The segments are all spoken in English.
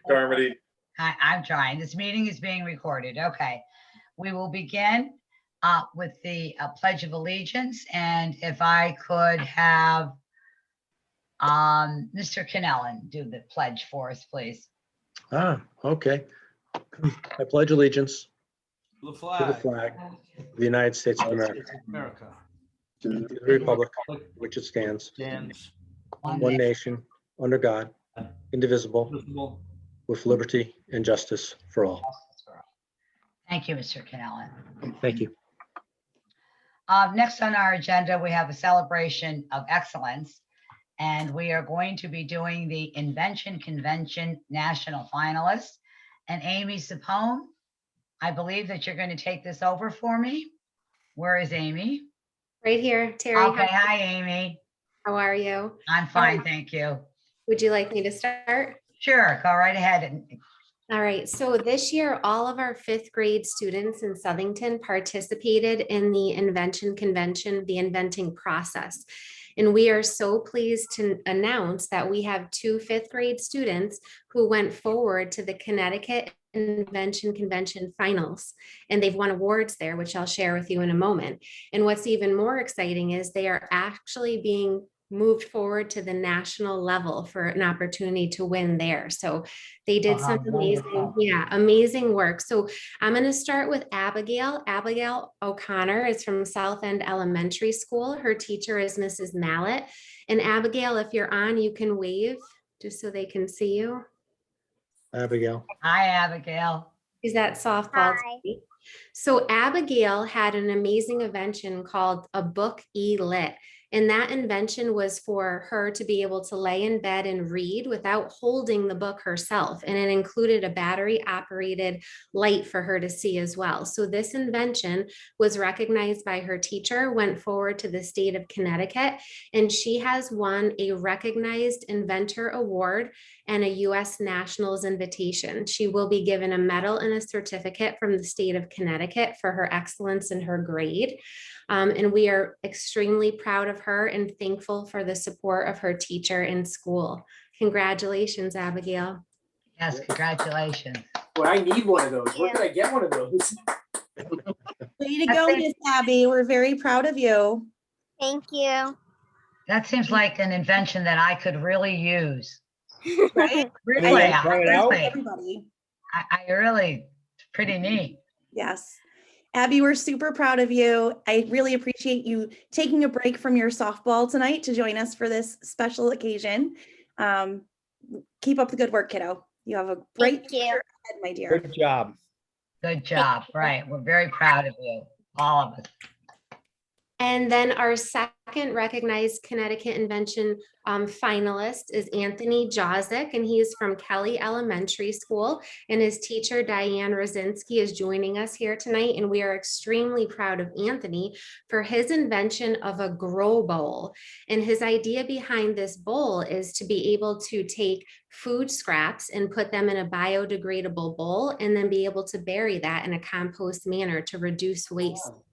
Carmody. I'm trying. This meeting is being recorded. Okay. We will begin with the Pledge of Allegiance. And if I could have Mr. Kennellan do the pledge for us, please. Okay. I pledge allegiance The to the flag. flag of the United States of America, America. and to the republic which it stands, Stands. one nation, under God, indivisible, Visible. with liberty and justice for all. Thank you, Mr. Kennellan. Thank you. Next on our agenda, we have a celebration of excellence, and we are going to be doing the Invention Convention National Finalists. And Amy Sapone, I believe that you're going to take this over for me. Where is Amy? Right here, Terry. Okay, hi, Amy. How are you? I'm fine, thank you. Would you like me to start? Sure, go right ahead. All right, so this year, all of our fifth grade students in Southington participated in the Invention Convention, the inventing process. And we are so pleased to announce that we have two fifth grade students who went forward to the Connecticut Invention Convention finals, and they've won awards there, which I'll share with you in a moment. And what's even more exciting is they are actually being moved forward to the national level for an opportunity to win there. So they did some amazing, amazing work. So I'm going to start with Abigail. Abigail O'Connor is from South End Elementary School. Her teacher is Mrs. Mallet. And Abigail, if you're on, you can wave just so they can see you. Abigail. Hi, Abigail. Is that softball? So Abigail had an amazing invention called a book e-lit. And that invention was for her to be able to lay in bed and read without holding the book herself. And it included a battery operated light for her to see as well. So this invention was recognized by her teacher, went forward to the state of Connecticut, and she has won a recognized inventor award and a U.S. Nationals invitation. She will be given a medal and a certificate from the state of Connecticut for her excellence in her grade. And we are extremely proud of her and thankful for the support of her teacher in school. Congratulations, Abigail. Yes, congratulations. Well, I need one of those. Where can I get one of those? Way to go, Miss Abby. We're very proud of you. Thank you. That seems like an invention that I could really use. Right? Really, Everybody. I really, it's pretty neat. Yes. Abby, we're super proud of you. I really appreciate you taking a break from your softball tonight to join us for this special occasion. Keep up the good work, kiddo. You have a bright future ahead, my dear. Good job. Good job. Right. We're very proud of you, all of us. And then our second recognized Connecticut Invention finalist is Anthony Jozic, and he's from Kelly Elementary School. And his teacher, Diane Rosinski, is joining us here tonight. And we are extremely proud of Anthony for his invention of a grow bowl. And his idea behind this bowl is to be able to take food scraps and put them in a biodegradable bowl and then be able to bury that in a compost manner to reduce waste. Wow.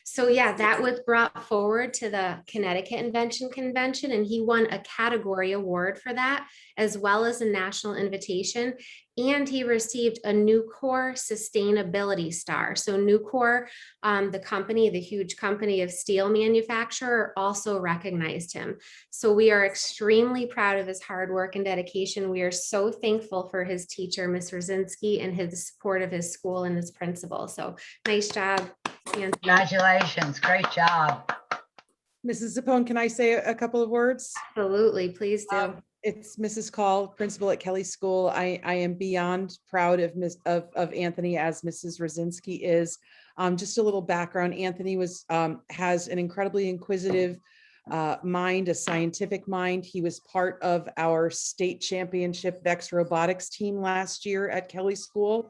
So yeah, that was brought forward to the Connecticut Invention Convention, and he won a category award for that, as well as a national invitation. And he received a Nucor Sustainability Star. So Nucor, the company, the huge company of steel manufacturer, also recognized him. So we are extremely proud of his hard work and dedication. We are so thankful for his teacher, Ms. Rosinski, and his support of his school and his principal. So nice job. Congratulations. Great job. Mrs. Sapone, can I say a couple of words? Absolutely, please do. It's Mrs. Call, principal at Kelly School. I am beyond proud of Anthony, as Mrs. Rosinski is. Just a little background. Anthony has an incredibly inquisitive mind, a scientific mind. He was part of our state championship VEX robotics team last year at Kelly School.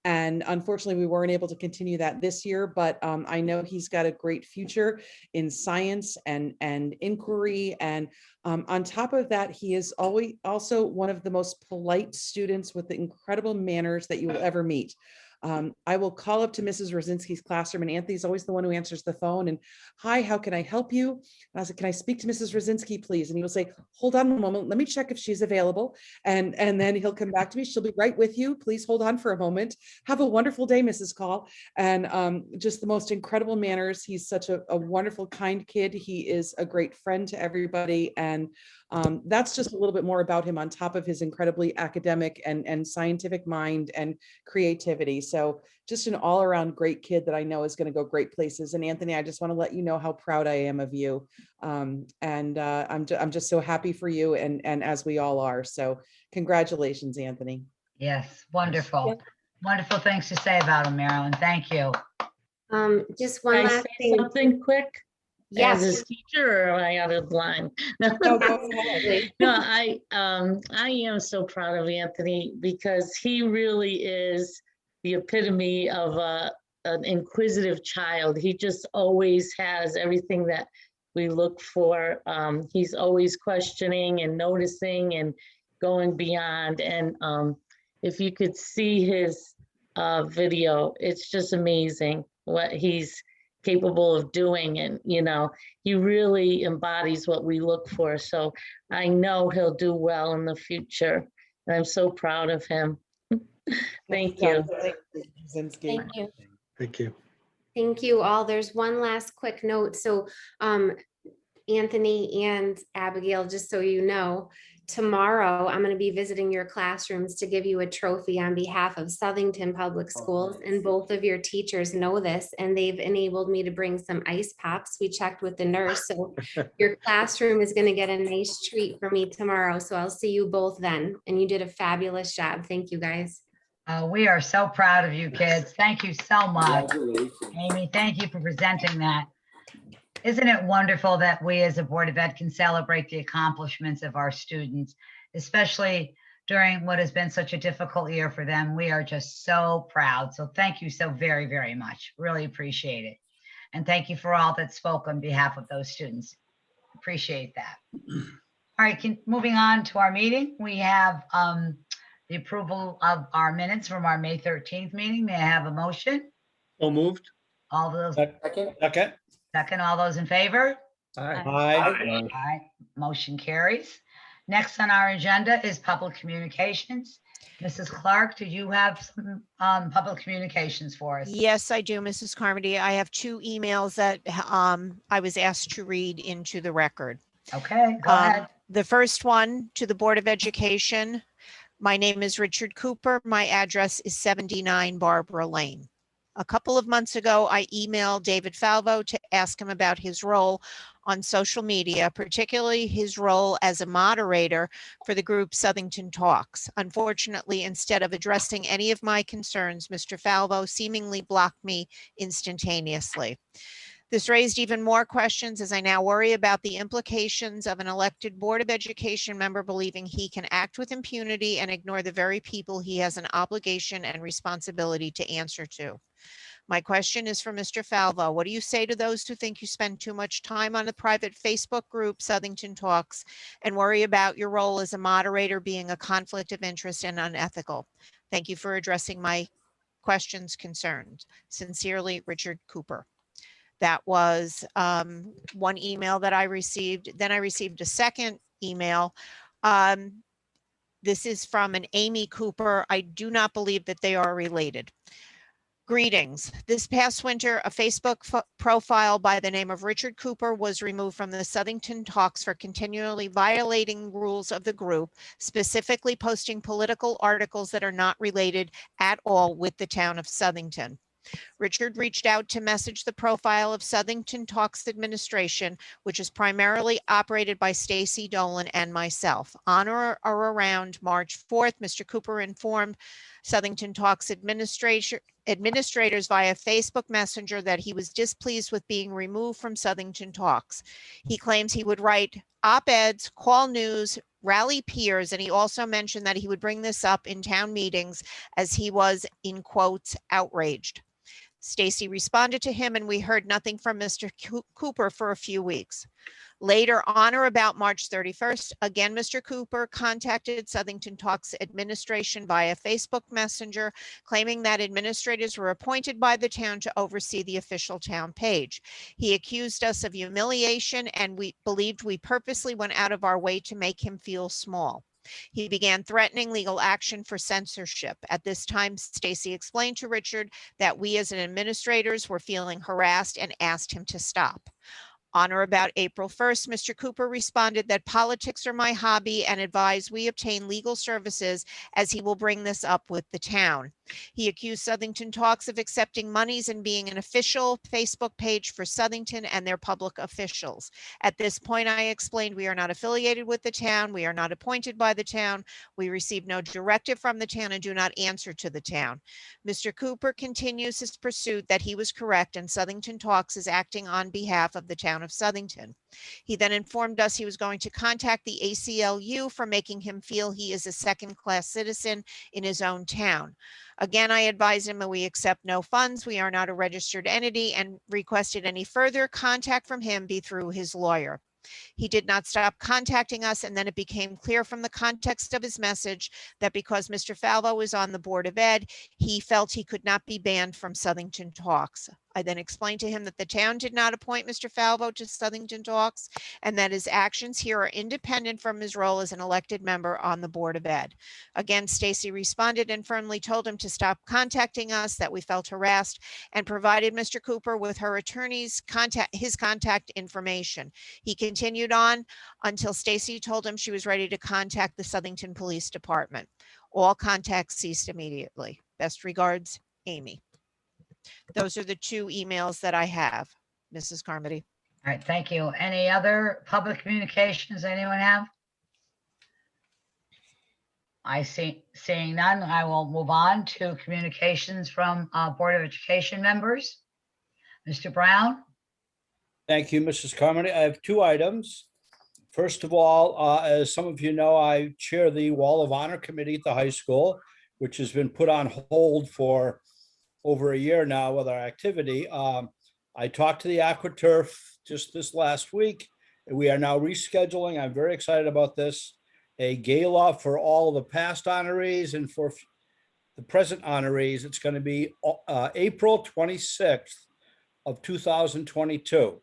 And unfortunately, we weren't able to continue that this year, but I know he's got a great future in science and inquiry. And on top of that, he is always also one of the most polite students with the incredible manners that you will ever meet. I will call up to Mrs. Rosinski's classroom, and Anthony's always the one who answers the phone. And hi, how can I help you? And I was like, can I speak to Mrs. Rosinski, please? And he will say, hold on a moment, let me check if she's available. And then he'll come back to me. She'll be right with you. Please hold on for a moment. Have a wonderful day, Mrs. Call. And just the most incredible manners. He's such a wonderful, kind kid. He is a great friend to everybody. And that's just a little bit more about him on top of his incredibly academic and scientific mind and creativity. So just an all around great kid that I know is going to go great places. And Anthony, I just want to let you know how proud I am of you. I'm just so happy for you, and as we all are. So congratulations, Anthony. Yes, wonderful. Wonderful things to say about him, Marilyn. Thank you. Just one Can I last say thing. something quick? As Yes. his teacher, or am I out of line? No, go ahead. No, I am so proud of Anthony, because he really is the epitome of an inquisitive child. He just always has everything that we look for. He's always questioning and noticing and going beyond. And if you could see his video, it's just amazing what he's capable of doing. And he really embodies what we look for. So I know he'll do well in the future, and I'm so proud of him. Thank you. Thank you. Thank you. Thank you all. There's one last quick note. So Anthony and Abigail, just so you know, tomorrow I'm going to be visiting your classrooms to give you a trophy on behalf of Southington Public Schools. And both of your teachers know this, and they've enabled me to bring some ice pops. We checked with the nurse. So your classroom is going to get a nice treat for me tomorrow. So I'll see you both then. And you did a fabulous job. Thank you, guys. We are so proud of you, kids. Thank you so much. Congratulations. Amy, thank you for presenting that. Isn't it wonderful that we as a Board of Ed can celebrate the accomplishments of our students, especially during what has been such a difficult year for them? We are just so proud. So thank you so very, very much. Really appreciate it. And thank you for all that spoke on behalf of those students. Appreciate that. All right, moving on to our meeting. We have the approval of our minutes from our May 13th meeting. May I have a motion? So moved. All those, Second. Second. second, all those in favor? Aye. All right, motion carries. Next on our agenda is public communications. Mrs. Clark, do you have some public communications for us? Yes, I do, Mrs. Carmody. I have 2 emails that I was asked to read into the record. Okay, go ahead. The first one to the Board of Education. My name is Richard Cooper. My address is 79 Barbara Lane. A couple of months ago, I emailed David Falvo to ask him about his role on social media, particularly his role as a moderator for the group Southington Talks. Unfortunately, instead of addressing any of my concerns, Mr. Falvo seemingly blocked me instantaneously. This raised even more questions as I now worry about the implications of an elected Board of Education member believing he can act with impunity and ignore the very people he has an obligation and responsibility to answer to. My question is for Mr. Falvo. What do you say to those who think you spend too much time on the private Facebook group Southington Talks and worry about your role as a moderator being a conflict of interest and unethical? Thank you for addressing my questions, concerns. Sincerely, Richard Cooper. That was one email that I received. Then I received a second email. This is from an Amy Cooper. I do not believe that they are related. Greetings. This past winter, a Facebook profile by the name of Richard Cooper was removed from the Southington Talks for continually violating rules of the group, specifically posting political articles that are not related at all with the town of Southington. Richard reached out to message the profile of Southington Talks administration, which is primarily operated by Stacy Dolan and myself. On or around March 4th, Mr. Cooper informed Southington Talks administrators via Facebook Messenger that he was displeased with being removed from Southington Talks. He claims he would write op-eds, call news, rally peers, and he also mentioned that he would bring this up in town meetings as he was, in quotes, outraged. Stacy responded to him and we heard nothing from Mr. Cooper for a few weeks. Later, on or about March 31st, again, Mr. Cooper contacted Southington Talks administration via Facebook Messenger, claiming that administrators were appointed by the town to oversee the official town page. He accused us of humiliation, and we believed we purposely went out of our way to make him feel small. He began threatening legal action for censorship. At this time, Stacy explained to Richard that we as administrators were feeling harassed and asked him to stop. On or about April 1st, Mr. Cooper responded that politics are my hobby and advised we obtain legal services, as he will bring this up with the town. He accused Southington Talks of accepting monies and being an official Facebook page for Southington and their public officials. At this point, I explained we are not affiliated with the town. We are not appointed by the town. We receive no directive from the town and do not answer to the town. Mr. Cooper continues his pursuit that he was correct and Southington Talks is acting on behalf of the town of Southington. He then informed us he was going to contact the ACLU for making him feel he is a second-class citizen in his own town. Again, I advised him that we accept no funds, we are not a registered entity, and requested any further contact from him be through his lawyer. He did not stop contacting us, and then it became clear from the context of his message that because Mr. Falvo was on the Board of Ed, he felt he could not be banned from Southington Talks. I then explained to him that the town did not appoint Mr. Falvo to Southington Talks and that his actions here are independent from his role as an elected member on the Board of Ed. Again, Stacy responded and firmly told him to stop contacting us, that we felt harassed, and provided Mr. Cooper with her attorney's contact information. He continued on until Stacy told him she was ready to contact the Southington Police Department. All contacts ceased immediately. Best regards, Amy. Those are the two emails that I have, Mrs. Carmody. All right, thank you. Any other public communications anyone have? Seeing none, I will move on to communications from Board of Education members. Mr. Brown? Thank you, Mrs. Carmody. I have two items. First of all, as some of you know, I chair the Wall of Honor Committee at the high school, which has been put on hold for over a year now with our activity. I talked to the AquaTurf just this last week, and we are now rescheduling. I'm very excited about this. A gala for all the past honorees and for the present honorees. It's going to be April 26th of 2022.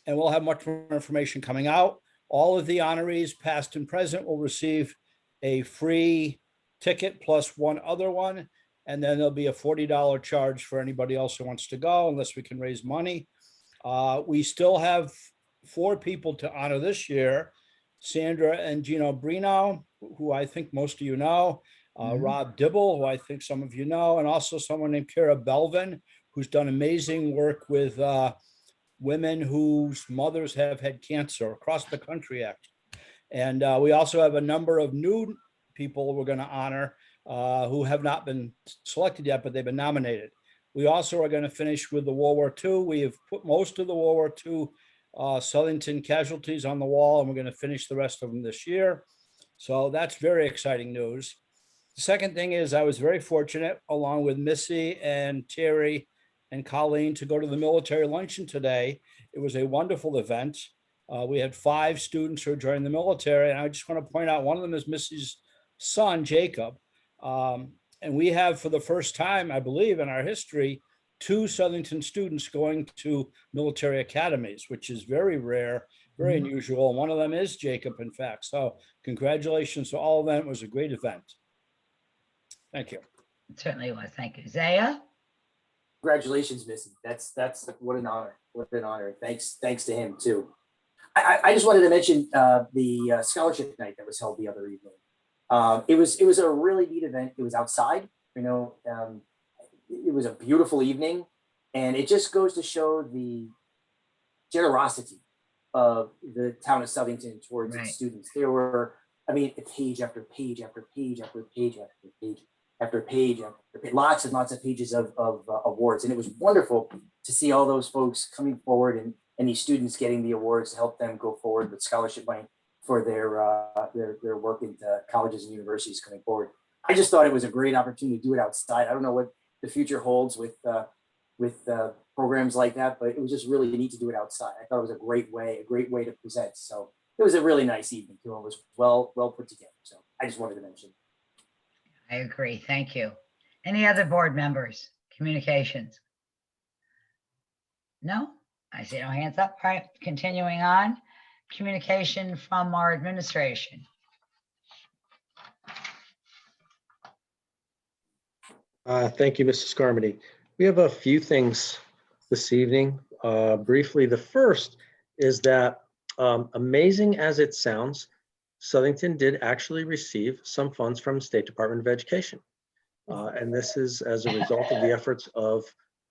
And we'll have much more information coming out. All of the honorees, past and present, will receive a free ticket plus one other one. And then there'll be a $40 charge for anybody else who wants to go, unless we can raise money. We still have 4 people to honor this year: Sandra and Gino Brino, who I think most of you know, Rob Dibble, who I think some of you know, and also someone named Kara Belvin, who's done amazing work with women whose mothers have had cancer across the country, actually. And we also have a number of new people we're going to honor who have not been selected yet, but they've been nominated. We also are going to finish with the World War II. We have put most of the World War II Southington casualties on the wall, and we're going to finish the rest of them this year. So that's very exciting news. The second thing is I was very fortunate, along with Missy and Terry and Colleen, to go to the military luncheon today. It was a wonderful event. We had 5 students who are joining the military, and I just want to point out one of them is Missy's son, Jacob. And we have, for the first time, I believe, in our history, 2 Southington students going to military academies, which is very rare, very unusual. One of them is Jacob, in fact. So congratulations to all of them. It was a great event. Thank you. It certainly was. Thank you. Zaya? Congratulations, Missy. That's what an honor. What an honor. Thanks to him too. I just wanted to mention the scholarship night that was held the other evening. It was a really neat event. It was outside, it was a beautiful evening, and it just goes to show the generosity of the town of Southington towards its students. There were, page after page after page after page after page after page after page, lots and lots of pages of awards. And it was wonderful to see all those folks coming forward and these students getting the awards to help them go forward with scholarship money for their work into colleges and universities coming forward. I just thought it was a great opportunity to do it outside. I don't know what the future holds with with programs like that, but it was just really neat to do it outside. I thought it was a great way to present. So it was a really nice evening too. It was well put together. So I just wanted to mention. I agree. Thank you. Any other board members? Communications? No? I see no hands up. All right, continuing on. Communication from our administration. Thank you, Mrs. Carmody. We have a few things this evening. Briefly, the first is that amazing as it sounds, Southington did actually receive some funds from the State Department of Education. And this is as a result of the efforts of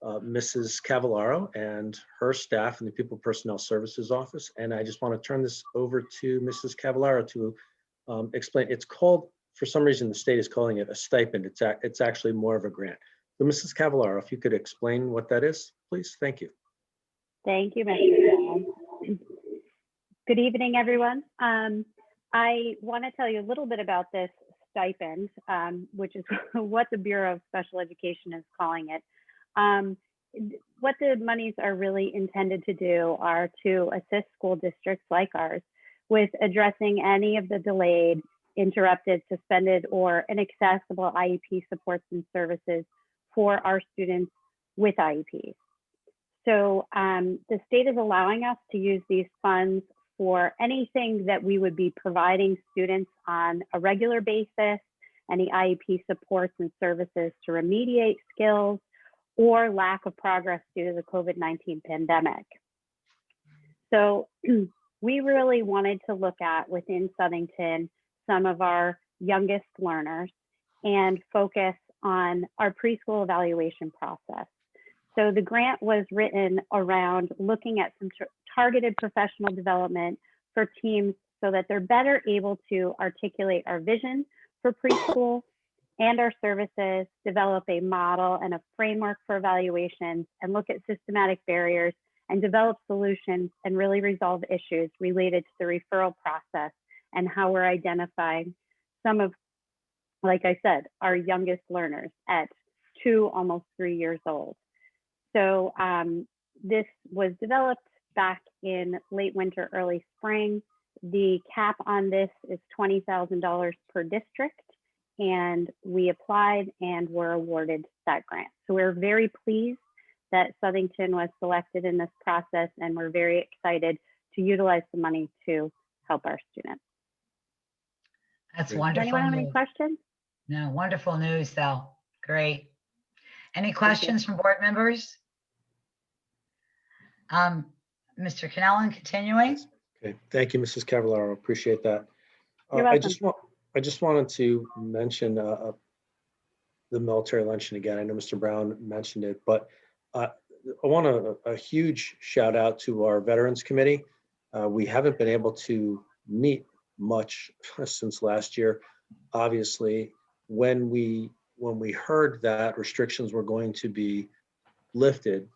Mrs. Cavallaro and her staff in the People Personnel Services Office. And I just want to turn this over to Mrs. Cavallaro to explain. It's called, for some reason, the state is calling it a stipend. It's actually more of a grant. So Mrs. Cavallaro, if you could explain what that is, please. Thank you. Thank you, Mr. Brown. Good evening, everyone. I want to tell you a little bit about this stipend, which is what the Bureau of Special Education is calling it. What the monies are really intended to do are to assist school districts like ours with addressing any of the delayed, interrupted, suspended, or inaccessible IEP supports and services for our students with IEPs. So the state is allowing us to use these funds for anything that we would be providing students on a regular basis, any IEP supports and services to remediate skills or lack of progress due to the COVID-19 pandemic. So we really wanted to look at within Southington some of our youngest learners and focus on our preschool evaluation process. So the grant was written around looking at some targeted professional development for teams so that they're better able to articulate our vision for preschool and our services, develop a model and a framework for evaluations, and look at systematic barriers and develop solutions and really resolve issues related to the referral process and how we're identifying some of, like I said, our youngest learners at 2, almost 3 years old. So this was developed back in late winter, early spring. The cap on this is $20,000 per district, and we applied and were awarded that grant. So we're very pleased that Southington was selected in this process, and we're very excited to utilize the money to help our students. That's Does wonderful. anyone have any news. questions? No, wonderful news though. Great. Any questions from board members? Mr. Cannellan, continuing. Okay, thank you, Mrs. Cavallaro. Appreciate that. You're I welcome. just wanted to mention the military luncheon again. I know Mr. Brown mentioned it, but I want a huge shout out to our Veterans Committee. We haven't been able to meet much since last year. Obviously, when we heard that restrictions were going to be lifted,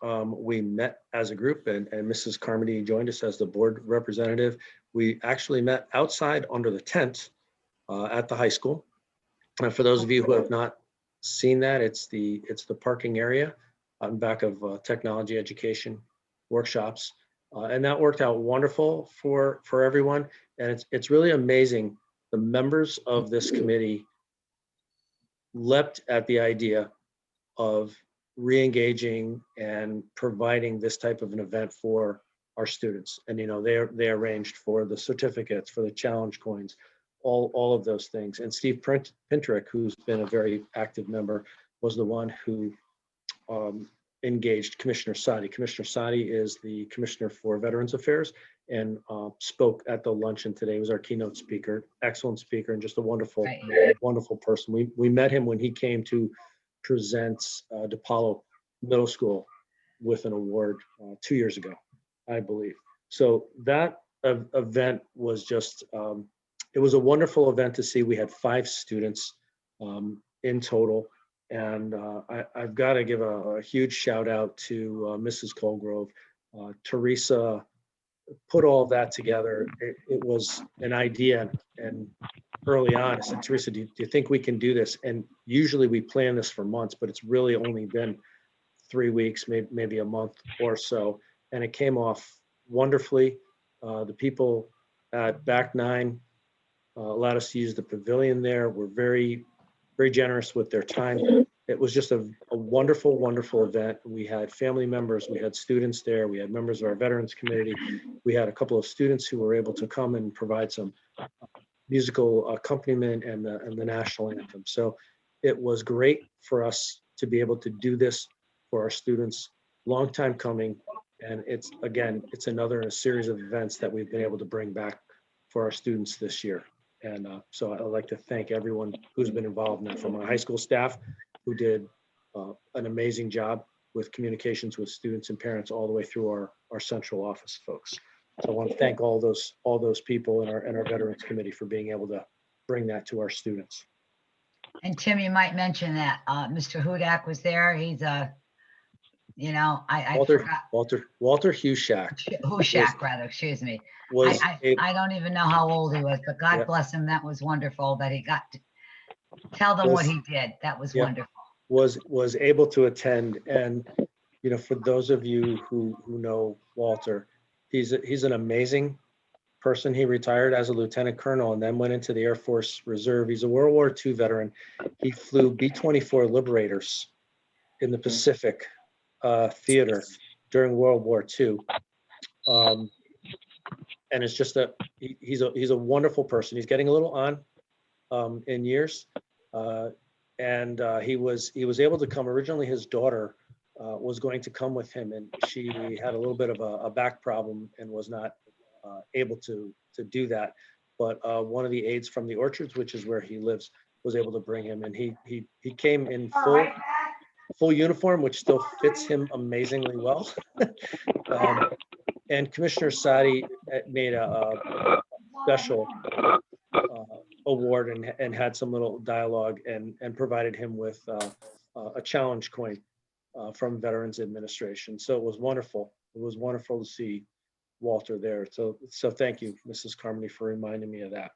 we met as a group, and Mrs. Carmody joined us as the board representative. We actually met outside under the tent at the high school. And for those of you who have not seen that, it's the parking area on back of technology education workshops. And that worked out wonderful for everyone. And it's really amazing. The members of this committee leapt at the idea of re-engaging and providing this type of an event for our students. And, you know, they arranged for the certificates, for the challenge coins, all of those things. And Steve Pintrick, who's been a very active member, was the one who engaged Commissioner Sadi. Commissioner Sadi is the Commissioner for Veterans Affairs and spoke at the luncheon today. He was our keynote speaker, excellent speaker, and just a wonderful, wonderful person. We met him when he came to present DePaulo Middle School with an award 2 years ago, I believe. So that event was just, it was a wonderful event to see. We had 5 students in total. And I've got to give a huge shout out to Mrs. Colgrove. Teresa put all of that together. It was an idea, and early on I said, Teresa, do you think we can do this? And usually we plan this for months, but it's really only been 3 weeks, maybe a month or so, and it came off wonderfully. The people at Back Nine allowed us to use the pavilion there. Were very, very generous with their time. It was just a wonderful, wonderful event. We had family members, we had students there, we had members of our Veterans Committee. We had a couple of students who were able to come and provide some musical accompaniment and the national anthem. So it was great for us to be able to do this for our students. Long time coming. And it's another in a series of events that we've been able to bring back for our students this year. And so I'd like to thank everyone who's been involved in that, from our high school staff who did an amazing job with communications with students and parents, all the way through our central office folks. So I want to thank all those people in our Veterans Committee for being able to bring that to our students. And Tim, you might mention that Mr. Hudak was there. He's I forgot. Walter Hushak. Hushak, rather, excuse me. I don't even know how old he was, but God Yeah. bless him. That was wonderful that he got to tell them what he did. That was Yeah. wonderful. Was able to attend. And, for those of you who know Walter, he's an amazing person. He retired as a lieutenant colonel and then went into the Air Force Reserve. He's a World War II veteran. He flew B-24 Liberators in the Pacific theater during World War II. And it's just he's a wonderful person. He's getting a little on in years. And he was able to come. Originally, his daughter was going to come with him, and she had a little bit of a back problem and was not able to do that. But one of the aides from the Orchards, which is where he lives, was able to bring him, and he came in full uniform, which still fits him amazingly well. And Commissioner Sadi made a special award and had some little dialogue and provided him with a challenge coin from Veterans Administration. So it was wonderful. It was wonderful to see Walter there. So thank you, Mrs. Carmody, for reminding me of that.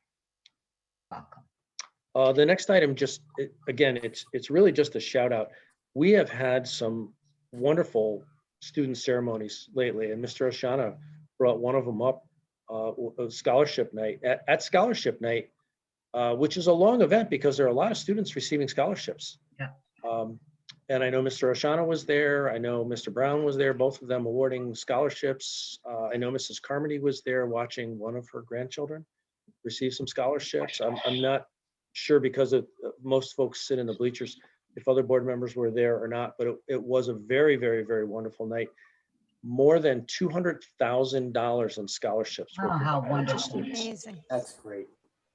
Welcome. The next item, it's really just a shout out. We have had some wonderful student ceremonies lately, and Mr. Oshana brought one of them up, Scholarship Night. At Scholarship Night, which is a long event because there are a lot of students receiving scholarships. Yeah. And I know Mr. Oshana was there. I know Mr. Brown was there, both of them awarding scholarships. I know Mrs. Carmody was there watching one of her grandchildren receive some scholarships. I'm not sure, because most folks sit in the bleachers, if other board members were there or not, but it was a very, very, very wonderful night. More than $200,000 in scholarships were Oh, how provided to wonderful. students. Amazing. That's great.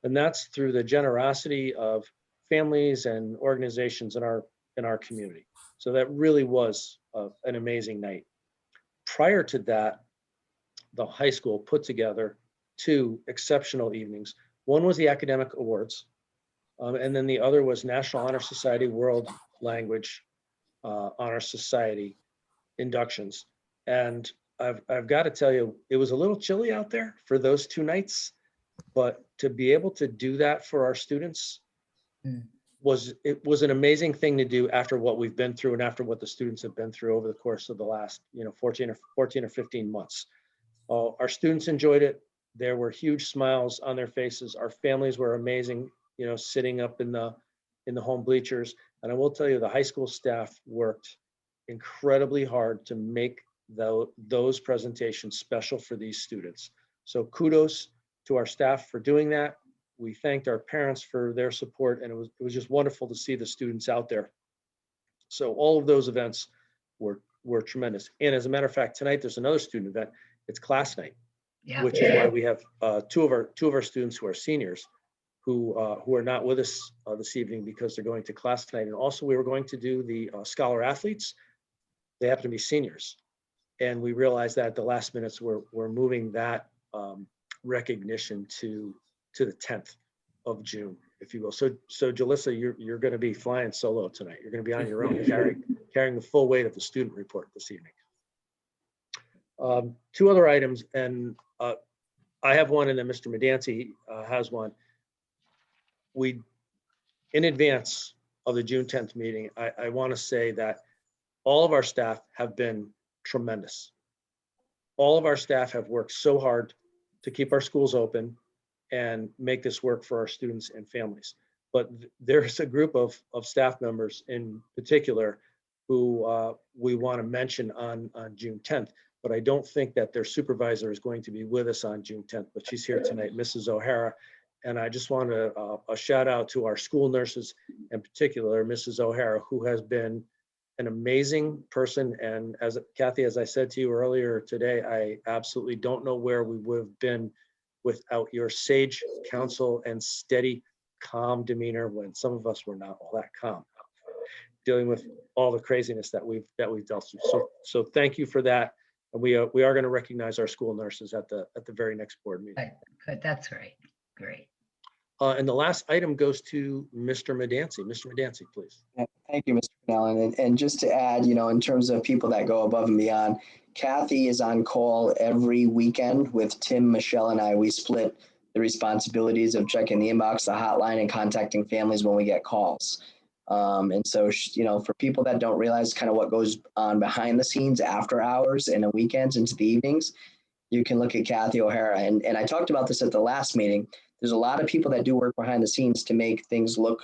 And that's through the generosity of families and organizations in our community. So that really was an amazing night. Prior to that, the high school put together 2 exceptional evenings. One was the academic awards, and then the other was National Honor Society World Language Honor Society inductions. And I've got to tell you, it was a little chilly out there for those 2 nights, but to be able to do that for our students was an amazing thing to do after what we've been through and after what the students have been through over the course of the last 14 or 15 months. Our students enjoyed it. There were huge smiles on their faces. Our families were amazing, sitting up in the home bleachers. And I will tell you, the high school staff worked incredibly hard to make those presentations special for these students. So kudos to our staff for doing that. We thanked our parents for their support, and it was just wonderful to see the students out there. So all of those events were tremendous. And as a matter of fact, tonight there's another student event. It's class night, which is why we have two of our students who are seniors who are not with us this evening because they're going to class night. And also we were going to do the scholar athletes. They happen to be seniors. And we realized that at the last minutes, we're moving that recognition to the 10th of June, if you will. So Jalissa, you're going to be flying solo tonight. You're going to be on your own, carrying the full weight of the student report this evening. 2 other items, and I have one, and then Mr. Medancy has one. In advance of the June 10th meeting, I want to say that all of our staff have been tremendous. All of our staff have worked so hard to keep our schools open and make this work for our students and families. But there's a group of staff members in particular who we want to mention on June 10th, but I don't think that their supervisor is going to be with us on June 10th, but she's here tonight, Mrs. O'Hara. And I just want to a shout out to our school nurses, in particular, Mrs. O'Hara, who has been an amazing person. And as Kathy, as I said to you earlier today, I absolutely don't know where we would have been without your sage counsel and steady, calm demeanor when some of us were not all that calm, dealing with all the craziness that we've dealt through. So thank you for that. And we are going to recognize our school nurses at the very next board meeting. Good, that's great, great. And the last item goes to Mr. Medancy. Mr. Medancy, please. Yeah, thank you, Mr. Cannell. And just to add, in terms of people that go above and beyond, Kathy is on call every weekend with Tim, Michelle, and I. We split the responsibilities of checking the inbox, the hotline, and contacting families when we get calls. And so, for people that don't realize kind of what goes on behind the scenes after hours and the weekends into the evenings, you can look at Kathy O'Hara. And I talked about this at the last meeting. There's a lot of people that do work behind the scenes to make things look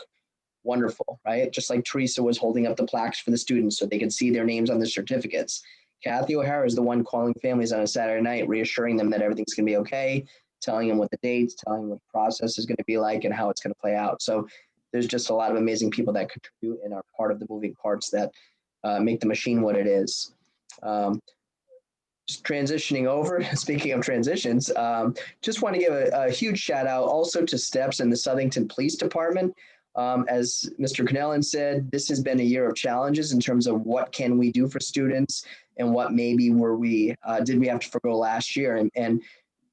wonderful, right? Just like Teresa was holding up the plaques for the students so they could see their names on the certificates. Kathy O'Hara is the one calling families on a Saturday night, reassuring them that everything's going to be okay, telling them what the dates, telling them what the process is going to be like and how it's going to play out. So there's just a lot of amazing people that contribute and are part of the moving parts that make the machine what it is. Just transitioning over, speaking of transitions, just want to give a huge shout out also to STEPS and the Southington Police Department. As Mr. Cannellan said, this has been a year of challenges in terms of what can we do for students and what maybe did we have to forgo last year. And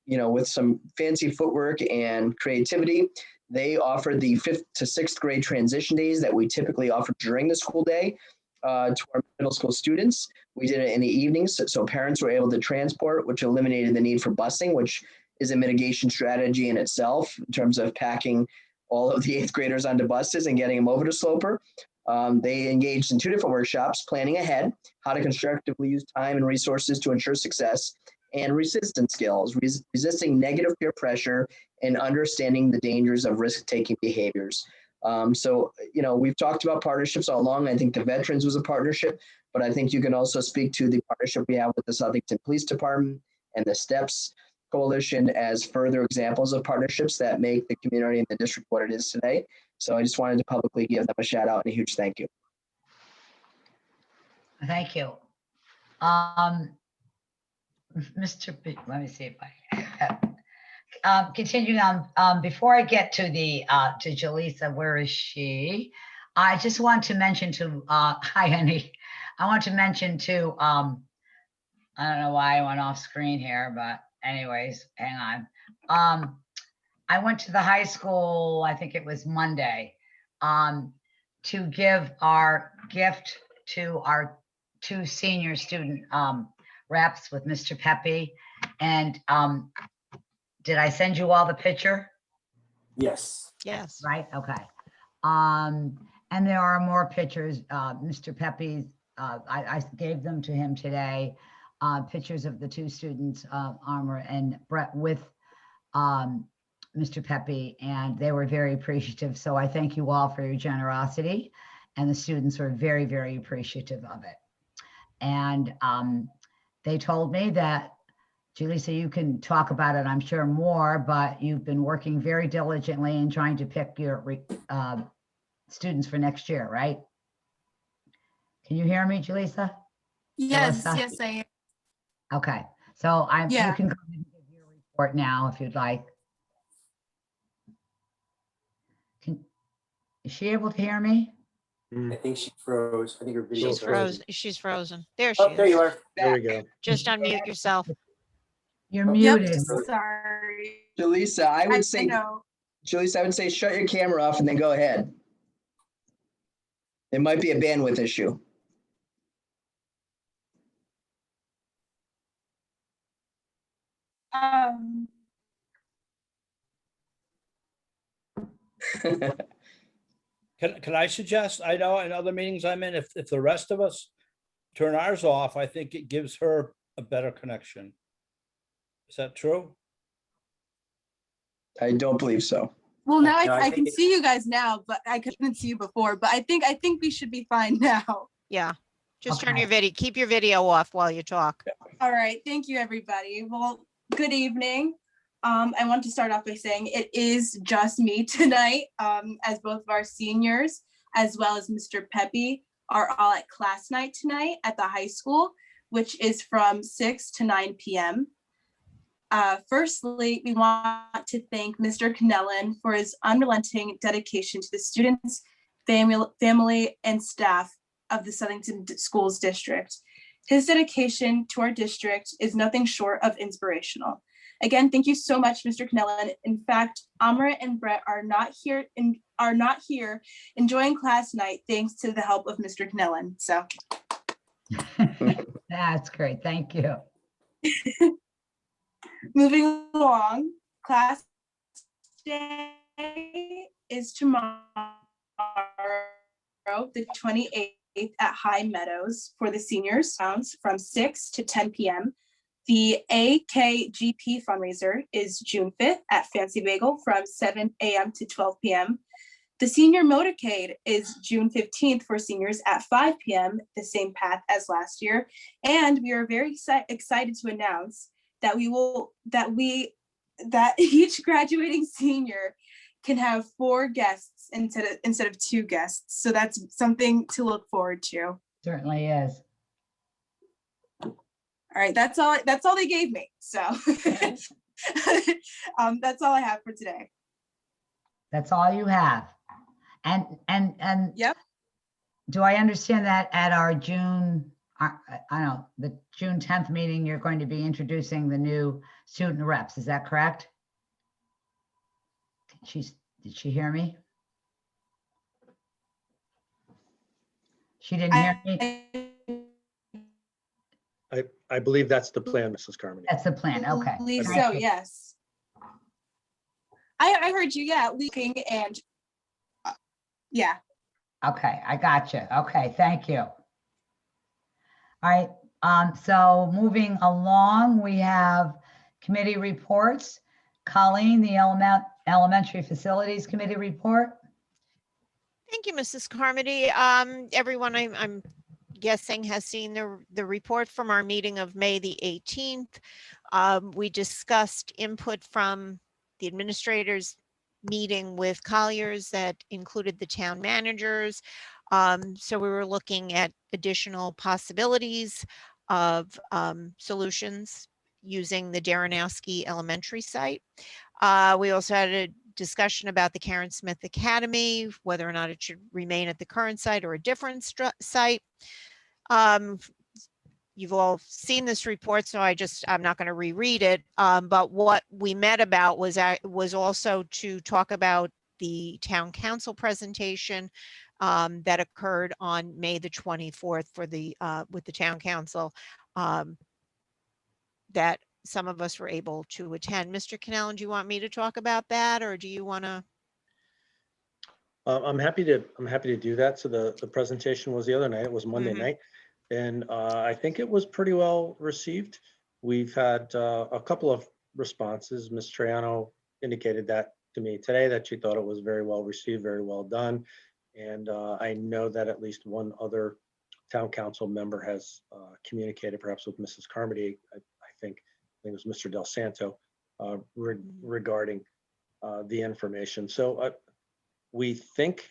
with some fancy footwork and creativity, they offered the 5th to 6th grade transition days that we typically offer during the school day to our middle school students. We did it in the evenings, so parents were able to transport, which eliminated the need for busing, which is a mitigation strategy in itself in terms of packing all of the 8th graders onto buses and getting them over to Sloper. They engaged in 2 different workshops, planning ahead, how to constructively use time and resources to ensure success, and resistance skills, resisting negative peer pressure and understanding the dangers of risk-taking behaviors. So, we've talked about partnerships all along. I think the Veterans was a partnership, but I think you can also speak to the partnership we have with the Southington Police Department and the STEPS Coalition as further examples of partnerships that make the community and the district what it is today. So I just wanted to publicly give them a shout out and a huge thank you. Thank you. Mr. B, let me see if I continuing on, before I get to to Jaleesa, where is she? I just want to mention to, hi, honey. I want to mention to, I don't know why I went off screen here, but anyways, hang on. I went to the high school, I think it was Monday, to give our gift to our 2 senior student reps with Mr. Pepe. And did I send you all the picture? Yes. Yes. Right, okay. And there are more pictures. Mr. Pepe's, I gave them to him today, pictures of the 2 students, Armor and Brett with Mr. Pepe, and they were very appreciative. So I thank you all for your generosity, and the students were very, very appreciative of it. And they told me that, Julissa, you can talk about it, I'm sure, more, but you've been working very diligently in trying to pick your students for next year, right? Can you hear me, Julissa? Yes, Julissa? yes, I am. Okay, so you Yeah. can go ahead and give your report now if you'd like. Is she able to hear me? I think she froze. I think her video She's frozen. She's frozen. There she Oh, there you is. are. There we go. Just unmute yourself. You're Yep, muted. sorry. Jaleesa, I would say, know. Jaleesa, I would say shut your camera off and then go ahead. It might be a bandwidth issue. Can I suggest, I know in other meetings I'm in, if the rest of us turn ours off, I think it gives her a better connection. Is that true? I don't believe so. Well, now No, I I think can it- see you guys now, but I couldn't see you before. But I think we should be fine now. Yeah, just turn Okay. your video, keep your video off while you talk. All right. Thank you, everybody. Well, good evening. I want to start off by saying it is just me tonight, as both of our seniors, as well as Mr. Pepe, are all at class night tonight at the high school, which is from 6 to 9 p.m. Firstly, we want to thank Mr. Cannellan for his unrelenting dedication to the students, family, and staff of the Southington Schools District. His dedication to our district is nothing short of inspirational. Again, thank you so much, Mr. Cannellan. In fact, Amrit and Brett are not here enjoying class night thanks to the help of Mr. Cannellan. So That's great. Thank you. moving along, class day is tomorrow, the 28th at High Meadows for the seniors from 6 to 10 p.m. The AKGP fundraiser is June 5th at Fancy Bagel from 7 a.m. to 12 p.m. The senior motorcade is June 15th for seniors at 5 p.m., the same path as last year. And we are very excited to announce that that each graduating senior can have 4 guests instead of 2 guests. So that's something to look forward to. Certainly is. All right, that's all they gave me. So that's all I have for today. That's all you have. And Yep. do I understand that at our June, I don't know, the June 10th meeting, you're going to be introducing the new student reps, is that correct? Did she hear me? She didn't hear me? I believe that's the plan, Mrs. Carmody. That's the plan, okay. I believe Thank so, you. yes. I heard you, yeah, leaking and yeah. Okay, I got you. Okay, thank you. All right, so moving along, we have committee reports. Colleen, the Elementary Facilities Committee report. Thank you, Mrs. Carmody. Everyone, I'm guessing has seen the report from our meeting of May the 18th. We discussed input from the administrators meeting with Colliers that included the town managers. So we were looking at additional possibilities of solutions using the Darrenowski Elementary site. We also had a discussion about the Karen Smith Academy, whether or not it should remain at the current site or a different site. You've all seen this report, so I'm not going to reread it. But what we met about was also to talk about the town council presentation that occurred on May the 24th for with the town council that some of us were able to attend. Mr. Cannellan, do you want me to talk about that, or do you want to? I'm happy to do that. So the presentation was the other night. It was Monday Mhm. night. And I think it was pretty well received. We've had a couple of responses. Ms. Triano indicated that to me today, that she thought it was very well received, very well done. And I know that at least one other town council member has communicated, perhaps with Mrs. Carmody, I think it was Mr. Del Santo, regarding the information. So we think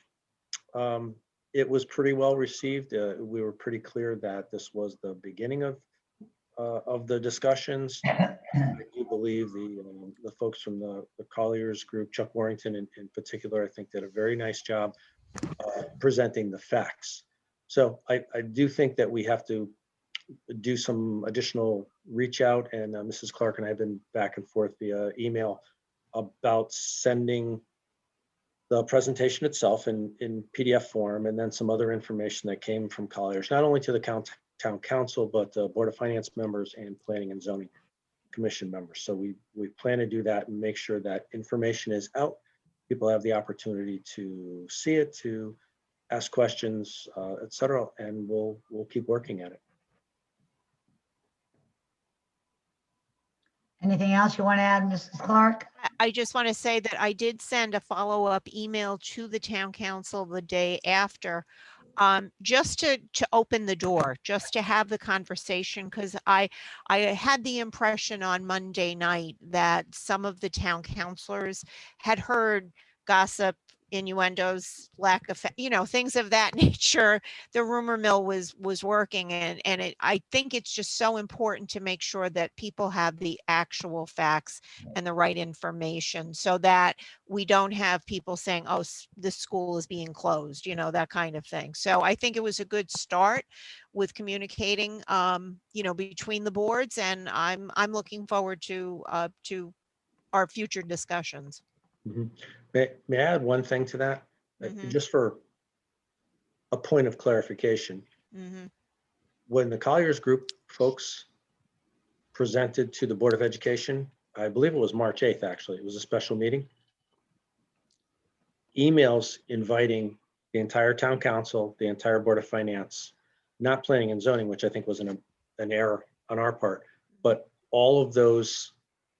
it was pretty well received. We were pretty clear that this was the beginning of the discussions. I do believe the folks from the Colliers group, Chuck Warrington in particular, I think did a very nice job presenting the facts. So I do think that we have to do some additional reach out, and Mrs. Clark and I have been back and forth via email about sending the presentation itself in PDF form, and then some other information that came from Colliers, not only to the town council, but Board of Finance members and Planning and Zoning Commission members. So we plan to do that and make sure that information is out. People have the opportunity to see it, to ask questions, et cetera, and we'll keep working at it. Anything else you want to add, Mrs. Clark? I just want to say that I did send a follow-up email to the town council the day after, just to open the door, just to have the conversation, because I had the impression on Monday night that some of the town councilors had heard gossip, innuendos, lack of, things of that nature. The rumor mill was working, and I think it's just so important to make sure that people have the actual facts and the right information, so that we don't have people saying, oh, this school is being closed, that kind of thing. So I think it was a good start with communicating, between the boards, and I'm looking forward to our future discussions. Mhm. May I add one thing to that? Mhm. Just for a point of clarification. Mhm. When the Colliers Group folks presented to the Board of Education, I believe it was March 8th, actually, it was a special meeting. Emails inviting the entire town council, the entire Board of Finance, not planning and zoning, which I think was an error on our part, but all of those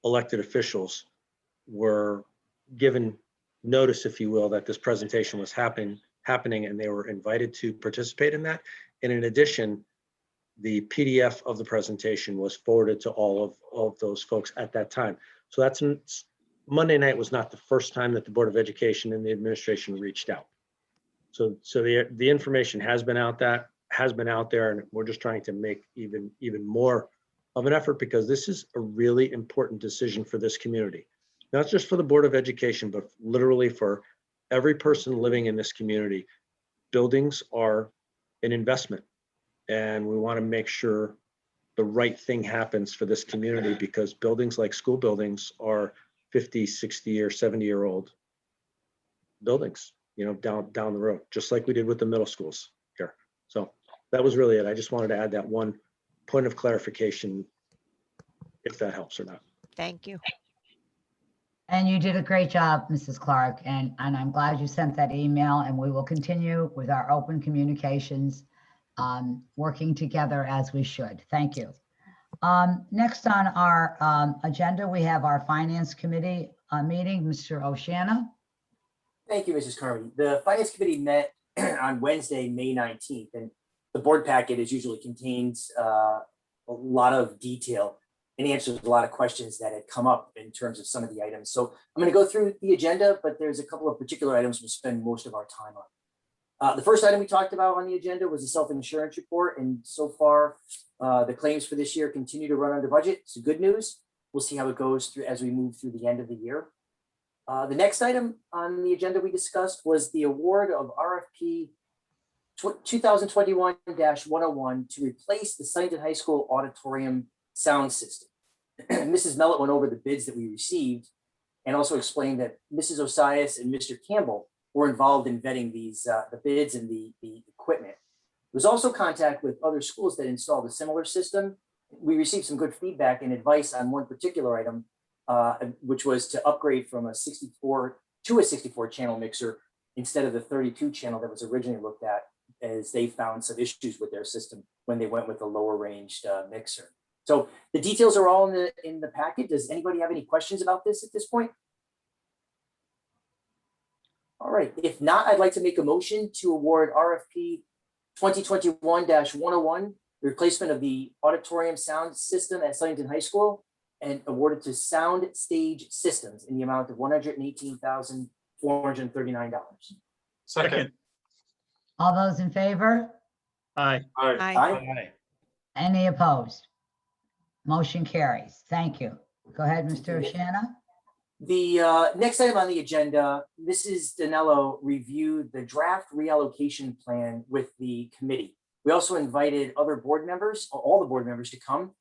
elected officials were given notice, if you will, that this presentation was happening, and they were invited to participate in that. And in addition, the PDF of the presentation was forwarded to all of those folks at that time. So that's Monday night was not the first time that the Board of Education and the administration reached out. So the information has been out there, and we're just trying to make even more of an effort, because this is a really important decision for this community. Not just for the Board of Education, but literally for every person living in this community. Buildings are an investment, and we want to make sure the right thing happens for this community, because buildings like school buildings are 50, 60 or 70-year-old buildings, down the road, just like we did with the middle schools here. So that was really it. I just wanted to add that one point of clarification, if that helps or not. Thank you. And you did a great job, Mrs. Clark, and I'm glad you sent that email, and we will continue with our open communications, working together as we should. Thank you. Next on our agenda, we have our Finance Committee meeting. Mr. Oceana. Thank you, Mrs. Carmody. The Finance Committee met on Wednesday, May 19th, and the board packet as usually contains a lot of detail and answers a lot of questions that had come up in terms of some of the items. So I'm going to go through the agenda, but there's a couple of particular items we'll spend most of our time on. The first item we talked about on the agenda was the self-insurance report, and so far the claims for this year continue to run under budget. So good news. We'll see how it goes through as we move through the end of the year. The next item on the agenda we discussed was the award of RFP 2021-101 to replace the Sunnyton High School auditorium sound system. Mrs. Mellett went over the bids that we received and also explained that Mrs. Osias and Mr. Campbell were involved in vetting these the bids and the equipment. There was also contact with other schools that installed a similar system. We received some good feedback and advice on one particular item, which was to upgrade from a 64 to a 64 channel mixer instead of the 32 channel that was originally looked at, as they found some issues with their system when they went with the lower ranged mixer. So the details are all in the packet. Does anybody have any questions about this at this point? All right, if not, I'd like to make a motion to award RFP 2021-101, the replacement of the auditorium sound system at Sunnyton High School, and awarded to Sound Stage Systems in the amount of $118,439. Second. All those in favor? Aye. Aye. Any opposed? Motion carries. Thank you. Go ahead, Mr. Oceana. The next item on the agenda, Mrs. Danello reviewed the draft reallocation plan with the committee. We also invited other board members, all the board members, to come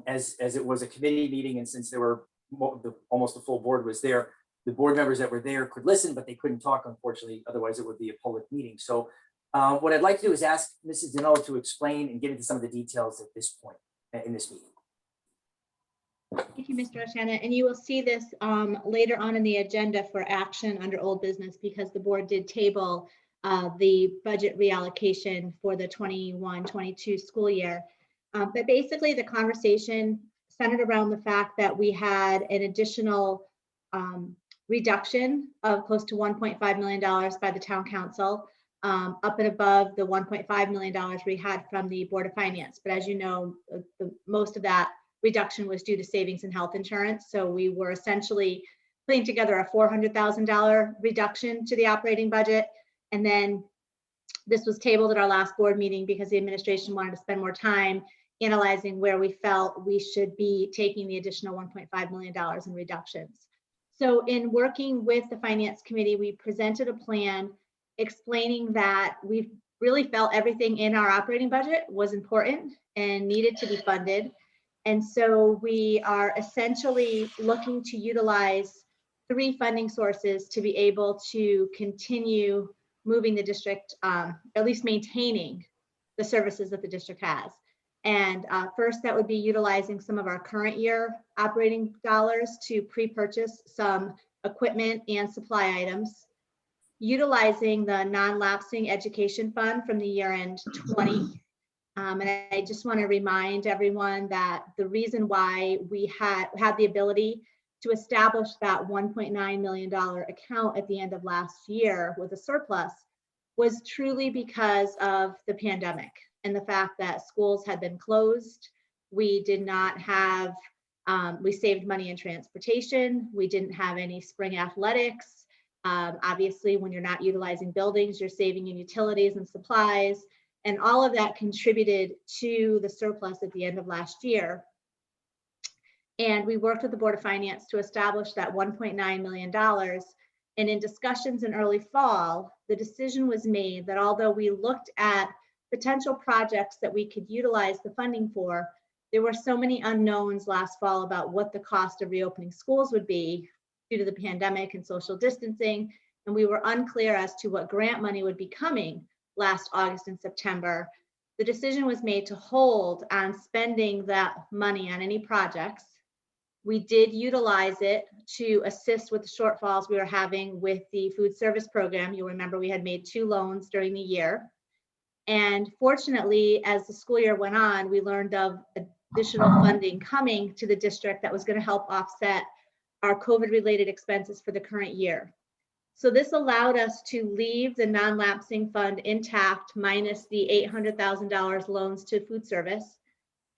as it was a committee meeting, and since there were almost the full board was there, the board members that were there could listen, but they couldn't talk, unfortunately. Otherwise, it would be a public meeting. So what I'd like to do is ask Mrs. Danello to explain and get into some of the details at this point in this meeting. Thank you, Mr. Oceana. And you will see this later on in the agenda for action under old business, because the board did table the budget reallocation for the 21-22 school year. But basically the conversation centered around the fact that we had an additional reduction of close to $1.5 million by the town council, up and above the $1.5 million we had from the Board of Finance. But as you know, most of that reduction was due to savings in health insurance. So we were essentially putting together a $400,000 reduction to the operating budget. And then this was tabled at our last board meeting because the administration wanted to spend more time analyzing where we felt we should be taking the additional $1.5 million in reductions. So in working with the Finance Committee, we presented a plan explaining that we really felt everything in our operating budget was important and needed to be funded. And so we are essentially looking to utilize 3 funding sources to be able to continue moving the district, at least maintaining the services that the district has. And first, that would be utilizing some of our current year operating dollars to pre-purchase some equipment and supply items, utilizing the non-lapsing education fund from the year-end 20. And I just want to remind everyone that the reason why we had the ability to establish that $1.9 million account at the end of last year with a surplus was truly because of the pandemic and the fact that schools had been closed. We did not have, we saved money in transportation. We didn't have any spring athletics. Obviously, when you're not utilizing buildings, you're saving in utilities and supplies. And all of that contributed to the surplus at the end of last year. And we worked with the Board of Finance to establish that $1.9 million. And in discussions in early fall, the decision was made that although we looked at potential projects that we could utilize the funding for, there were so many unknowns last fall about what the cost of reopening schools would be due to the pandemic and social distancing. And we were unclear as to what grant money would be coming last August and September. The decision was made to hold on spending that money on any projects. We did utilize it to assist with the shortfalls we were having with the food service program. You'll remember we had made 2 loans during the year. And fortunately, as the school year went on, we learned of additional funding coming to the district that was going to help offset our COVID-related expenses for the current year. So this allowed us to leave the non-lapsing fund intact minus the $800,000 loans to food service.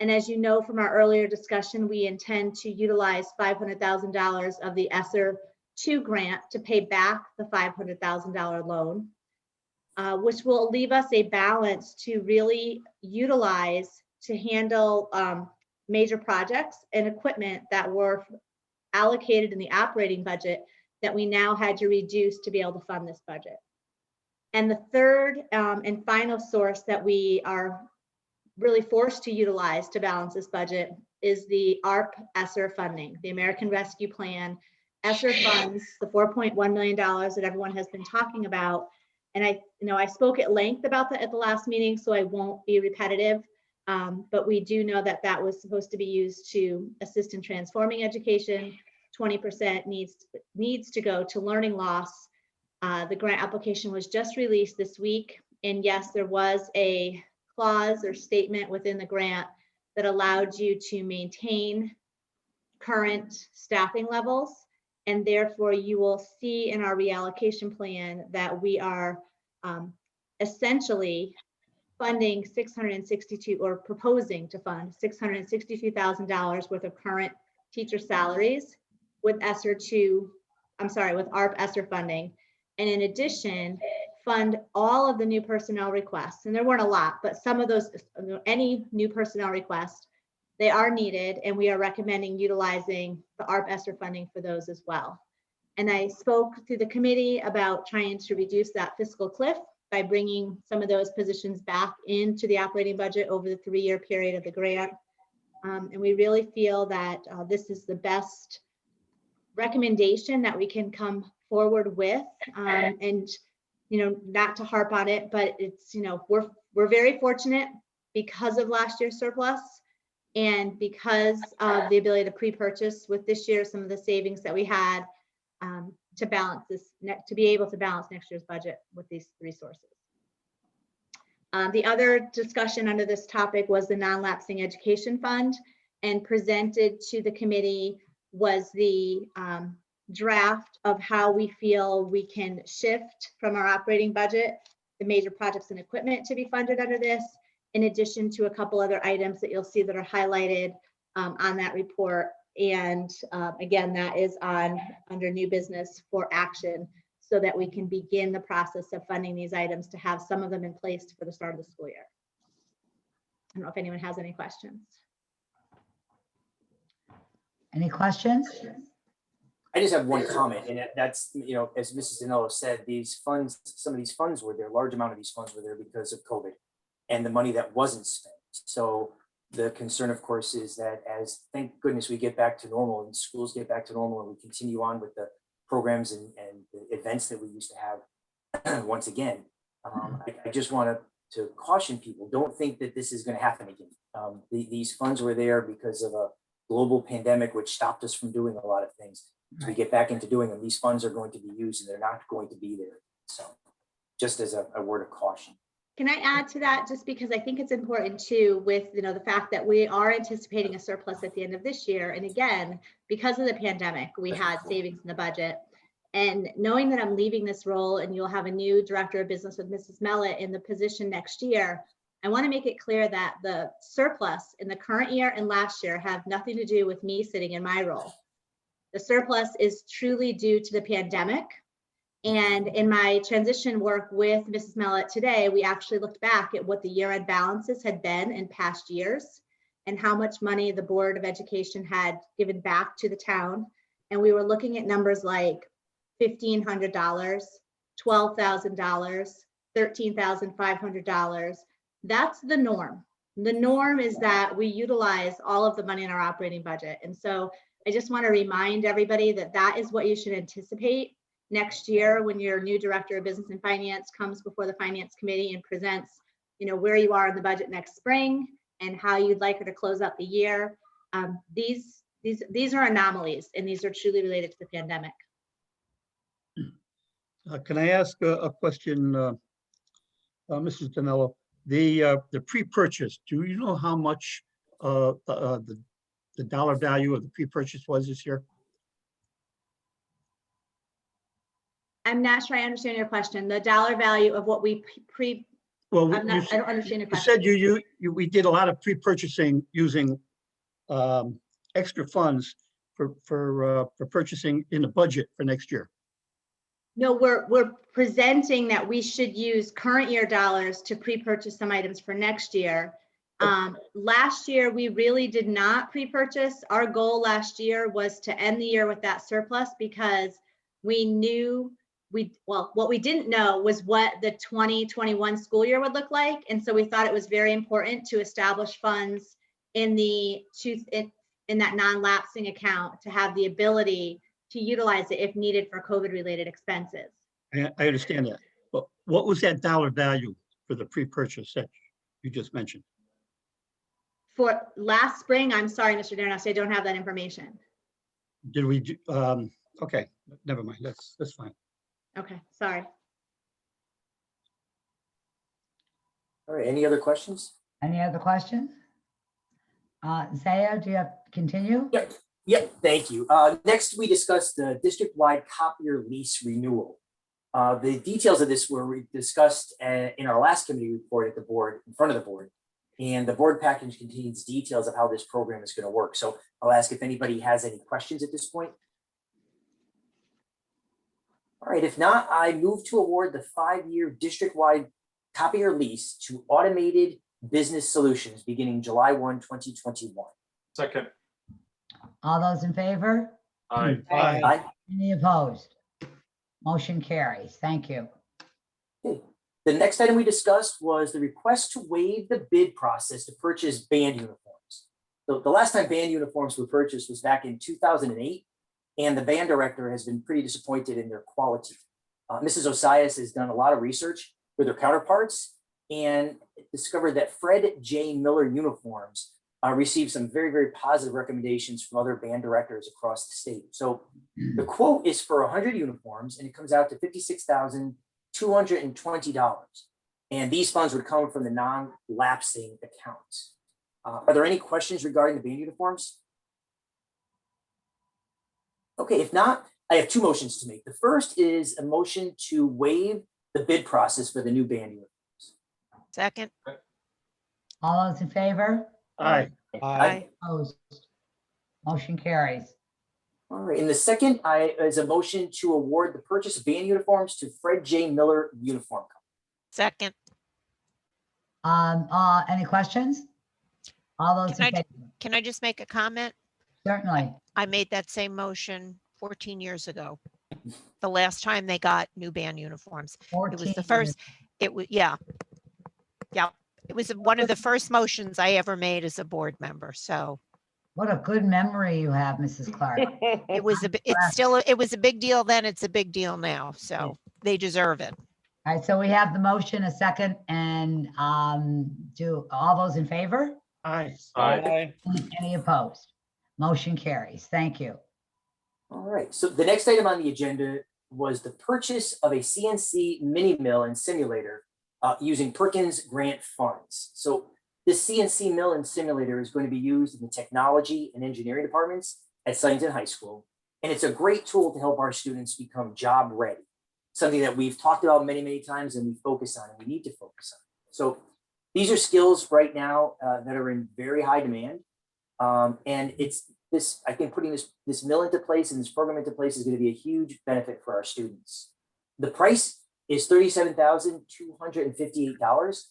And as you know from our earlier discussion, we intend to utilize $500,000 of the ESSER 2 grant to pay back the $500,000 loan, which will leave us a balance to really utilize to handle major projects and equipment that were allocated in the operating budget that we now had to reduce to be able to fund this budget. And the third and final source that we are really forced to utilize to balance this budget is the ARP ESSER funding, the American Rescue Plan ESSER funds, the $4.1 million that everyone has been talking about. And I spoke at length about that at the last meeting, so I won't be repetitive. But we do know that that was supposed to be used to assist in transforming education. 20% needs to go to learning loss. The grant application was just released this week. And yes, there was a clause or statement within the grant that allowed you to maintain current staffing levels. And therefore you will see in our reallocation plan that we are essentially funding proposing to fund $662,000 worth of current teacher salaries with with ARP ESSER funding. And in addition, fund all of the new personnel requests. And there weren't a lot, but some of those, any new personnel requests, they are needed. And we are recommending utilizing the ARP ESSER funding for those as well. And I spoke to the committee about trying to reduce that fiscal cliff by bringing some of those positions back into the operating budget over the 3-year period of the grant. And we really feel that this is the best recommendation that we can come forward with. And not to harp on it, but it's, we're very fortunate because of last year's surplus and because of the ability to pre-purchase with this year, some of the savings that we had to balance this, to be able to balance next year's budget with these 3 sources. The other discussion under this topic was the non-lapsing education fund. and presented to the committee was the draft of how we feel we can shift from our operating budget, the major projects and equipment to be funded under this, in addition to a couple other items that you'll see that are highlighted on that report. And again, that is under new business for action, so that we can begin the process of funding these items to have some of them in place for the start of the school year. I don't know if anyone has any questions. Any questions? I just have one comment, and that's, you know, as Mrs. Danilo said, these funds, some of these funds were there, large amount of these funds were there because of COVID and the money that wasn't spent. So the concern, of course, is that as, thank goodness, we get back to normal and schools get back to normal and we continue on with the programs and the events that we used to have once again, I just want to caution people, don't think that this is going to happen again. These funds were there because of a global pandemic, which stopped us from doing a lot of things. As we get back into doing them, these funds are going to be used and they're not going to be there. So just as a word of caution. Can I add to that, just because I think it's important too, with the fact that we are anticipating a surplus at the end of this year. And again, because of the pandemic, we had savings in the budget. And knowing that I'm leaving this role and you'll have a new director of business with Mrs. Mellett in the position next year, I want to make it clear that the surplus in the current year and last year have nothing to do with me sitting in my role. The surplus is truly due to the pandemic. And in my transition work with Mrs. Mellett today, we actually looked back at what the year-end balances had been in past years and how much money the Board of Education had given back to the town. And we were looking at numbers like $1,500, $12,000, $13,500. That's the norm. The norm is that we utilize all of the money in our operating budget. And so I just want to remind everybody that that is what you should anticipate next year when your new director of business and finance comes before the finance committee and presents, where you are in the budget next spring and how you'd like her to close out the year. These are anomalies, and these are truly related to the pandemic. Can I ask a question, Mrs. Danilo? The pre-purchase, do you know how much the dollar value of the pre-purchase was this year? I'm not sure I understand your question. The dollar value of what we Well, I don't understand your you question. said we did a lot of pre-purchasing using extra funds for purchasing in the budget for next year. No, we're presenting that we should use current year dollars to pre-purchase some items for next year. Last year, we really did not pre-purchase. Our goal last year was to end the year with that surplus because we knew what we didn't know was what the 2021 school year would look like. And so we thought it was very important to establish funds in that non-lapsing account to have the ability to utilize it if needed for COVID-related expenses. I understand that. But what was that dollar value for the pre-purchase that you just mentioned? For last spring, I'm sorry, Mr. Darnassi, I don't have that information. Did we do, okay, never mind, that's fine. Okay, sorry. All right, any other questions? Any other questions? Zaya, do you have continue? Yep, thank you. Next, we discussed the district-wide copier lease renewal. The details of this were discussed in our last committee report at the board, in front of the board. And the board package contains details of how this program is going to work. So I'll ask if anybody has any questions at this point. All right, if not, I move to award the 5-year district-wide copier lease to Automated Business Solutions beginning July 1, 2021. Second. All those in favor? Aye. Aye. Any opposed? Motion carries. Thank you. Okay. The next item we discussed was the request to waive the bid process to purchase band uniforms. The last time band uniforms were purchased was back in 2008, and the band director has been pretty disappointed in their quality. Mrs. Osias has done a lot of research with her counterparts and discovered that Fred J. Miller uniforms received some very, very positive recommendations from other band directors across the state. So the quote is for 100 uniforms, and it comes out to $56,220. And these funds would come from the non-lapsing accounts. Are there any questions regarding the band uniforms? Okay, if not, I have two motions to make. The first is a motion to waive the bid process for the new band uniforms. Second. All those in favor? Aye. Aye. Opposed? Motion carries. All right, and the second is a motion to award the purchase of band uniforms to Fred J. Miller Uniform Company. Second. Any questions? All those in favor? Can I just make a comment? Certainly. I made that same motion 14 years ago. The last time they got new band uniforms. It was 14 the first, it was, yeah. Yeah, it was one of the first motions I ever made as a board member, so. What a good memory you have, Mrs. Clark. It was it was a big deal then, it's a big deal now, so they deserve it. All right, so we have the motion, a second, and do all those in favor? Aye. Aye. Any opposed? Motion carries. Thank you. All right, so the next item on the agenda was the purchase of a CNC mini mill and simulator using Perkins grant funds. So this CNC mill and simulator is going to be used in the technology and engineering departments at Sunnyton High School. And it's a great tool to help our students become job ready, something that we've talked about many, many times and we focus on and we need to focus on. So these are skills right now that are in very high demand. And it's this, I think putting this mill into place and this program into place is going to be a huge benefit for our students. The price is $37,258.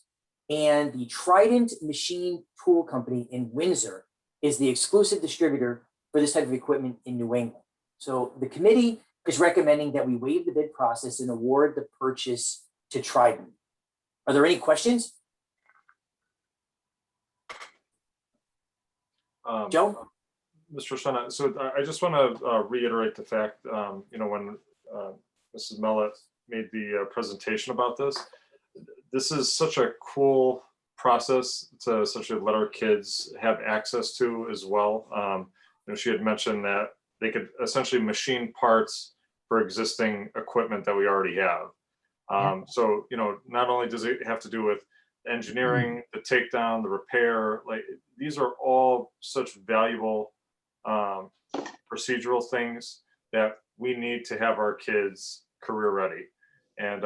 And the Trident Machine Tool Company in Windsor is the exclusive distributor for this type of equipment in New England. So the committee is recommending that we waive the bid process and award the purchase to Trident. Are there any questions? Joe? Mr. Shanna, so I just want to reiterate the fact, when Mrs. Mellett made the presentation about this, this is such a cool process to essentially let our kids have access to as well. She had mentioned that they could essentially machine parts for existing equipment that we already have. So, not only does it have to do with engineering, the takedown, the repair, like these are all such valuable procedural things that we need to have our kids career ready. And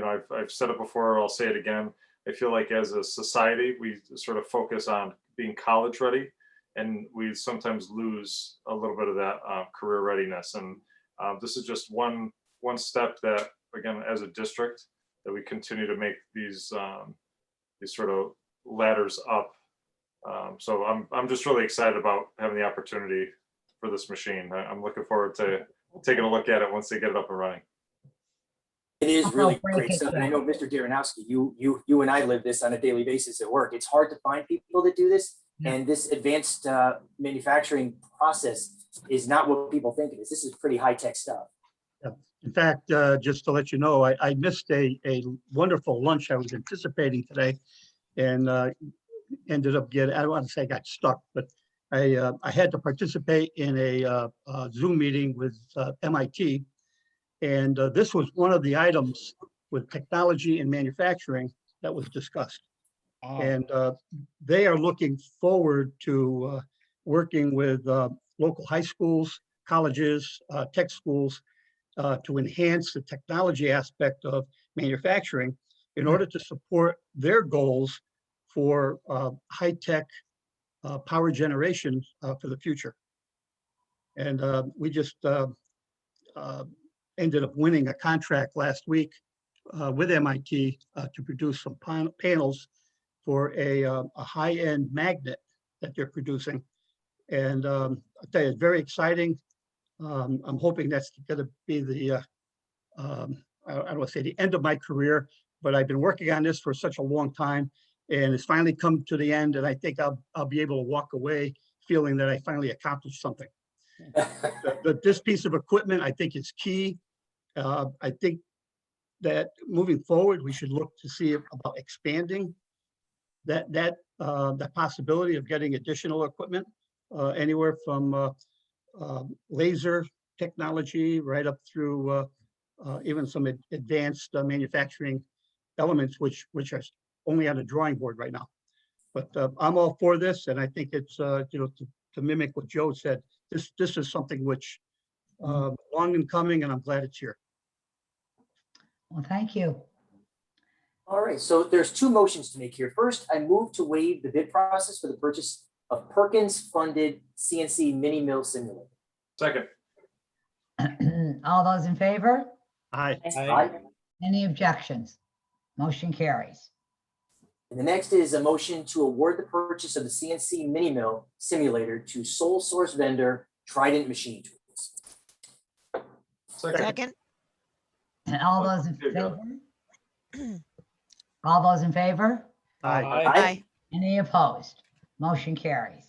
I've said it before, I'll say it again. I feel like as a society, we sort of focus on being college ready, and we sometimes lose a little bit of that career readiness. And this is just one step that, again, as a district, that we continue to make these sort of ladders up. So I'm just really excited about having the opportunity for this machine. I'm looking forward to taking a look at it once they get it up and running. It is really great stuff. And I know Mr. Daranowski, you and I live this on a daily basis at work. It's hard to find people that do this. And this advanced manufacturing process is not what people think it is. This is pretty high-tech stuff. In fact, just to let you know, I missed a wonderful lunch I was anticipating today, and ended up getting, I don't want to say I got stuck, but I had to participate in a Zoom meeting with MIT. And this was one of the items with technology and manufacturing that was discussed. And they are looking forward to working with local high schools, colleges, tech schools to enhance the technology aspect of manufacturing in order to support their goals for high-tech power generation for the future. And we just ended up winning a contract last week with MIT to produce some panels for a high-end magnet that they're producing. And I'll tell you, it's very exciting. I'm hoping that's going to be the, I don't want to say the end of my career, but I've been working on this for such a long time, and it's finally come to the end, and I think I'll be able to walk away feeling that I finally accomplished something. But this piece of equipment, I think, is key. I think that moving forward, we should look to see about expanding that possibility of getting additional equipment, anywhere from laser technology right up through even some advanced manufacturing elements, which are only on the drawing board right now. But I'm all for this, and I think it's, to mimic what Joe said, this is something which long in coming, and I'm glad it's here. Well, thank you. All right, so there's two motions to make here. First, I move to waive the bid process for the purchase of Perkins-funded CNC mini mill simulator. Second. All those in favor? Aye. Aye. Any objections? Motion carries. And the next is a motion to award the purchase of the CNC mini mill simulator to sole source vendor Trident Machine Tools. Second. And all those in favor? All those in favor? Aye. Aye. Any opposed? Motion carries.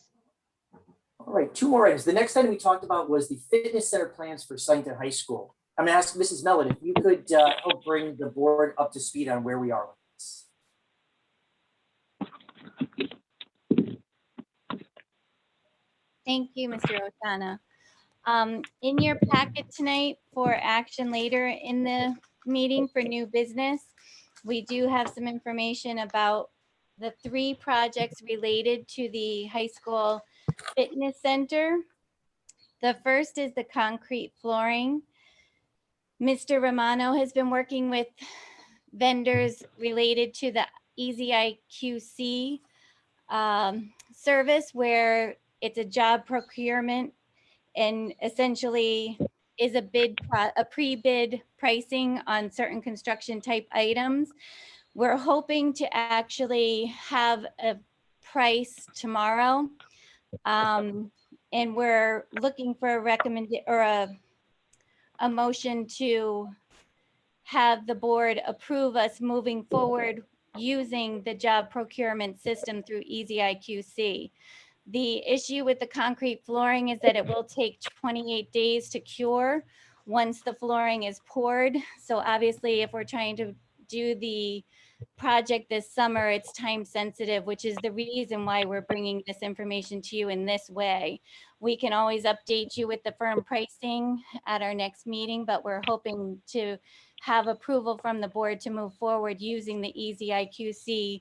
All right, two more items. The next item we talked about was the fitness center plans for Sutton High School. I'm gonna ask Mrs. Mellon if you could help bring the board up to speed on where we are with this. Thank you, Mr. Osana. In your packet tonight for action later in the meeting for new business, we do have some information about the 3 projects related to the high school fitness center. The first is the concrete flooring. Mr. Romano has been working with vendors related to the Easy IQC service, where it's a job procurement and essentially is a pre-bid pricing on certain construction type items. We're hoping to actually have a price tomorrow. And we're looking for a motion to have the board approve us moving forward using the job procurement system through Easy IQC. The issue with the concrete flooring is that it will take 28 days to cure once the flooring is poured. So obviously, if we're trying to do the project this summer, it's time sensitive, which is the reason why we're bringing this information to you in this way. We can always update you with the firm pricing at our next meeting, but we're hoping to have approval from the board to move forward using the Easy IQC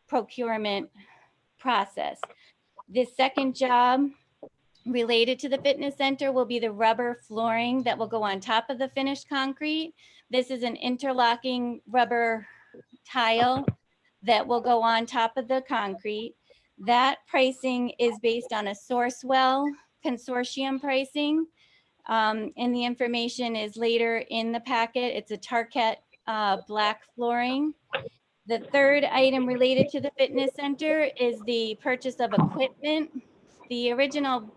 procurement process. The second job related to the fitness center will be the rubber flooring that will go on top of the finished concrete. This is an interlocking rubber tile that will go on top of the concrete. That pricing is based on a Sourcewell consortium pricing. And the information is later in the packet. It's a Target black flooring. The third item related to the fitness center is the purchase of equipment. The original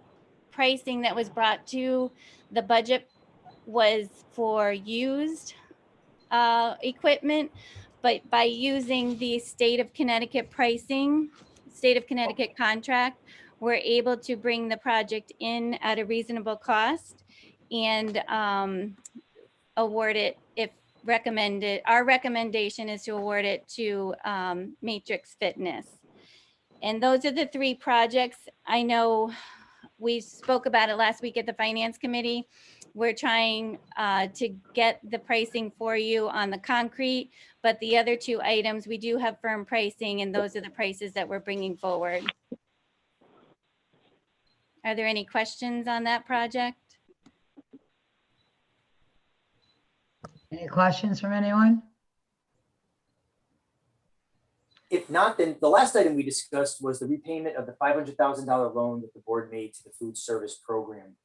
pricing that was brought to the budget was for used equipment, but by using the state of Connecticut pricing, state of Connecticut contract, we're able to bring the project in at a reasonable cost and award it if recommended. Our recommendation is to award it to Matrix Fitness. And those are the 3 projects. I know we spoke about it last week at the Finance Committee. We're trying to get the pricing for you on the concrete, but the other 2 items, we do have firm pricing, and those are the prices that we're bringing forward. Are there any questions on that project? Any questions from anyone? If not, then the last item we discussed was the repayment of the $500,000 loan that the board made to the food service program.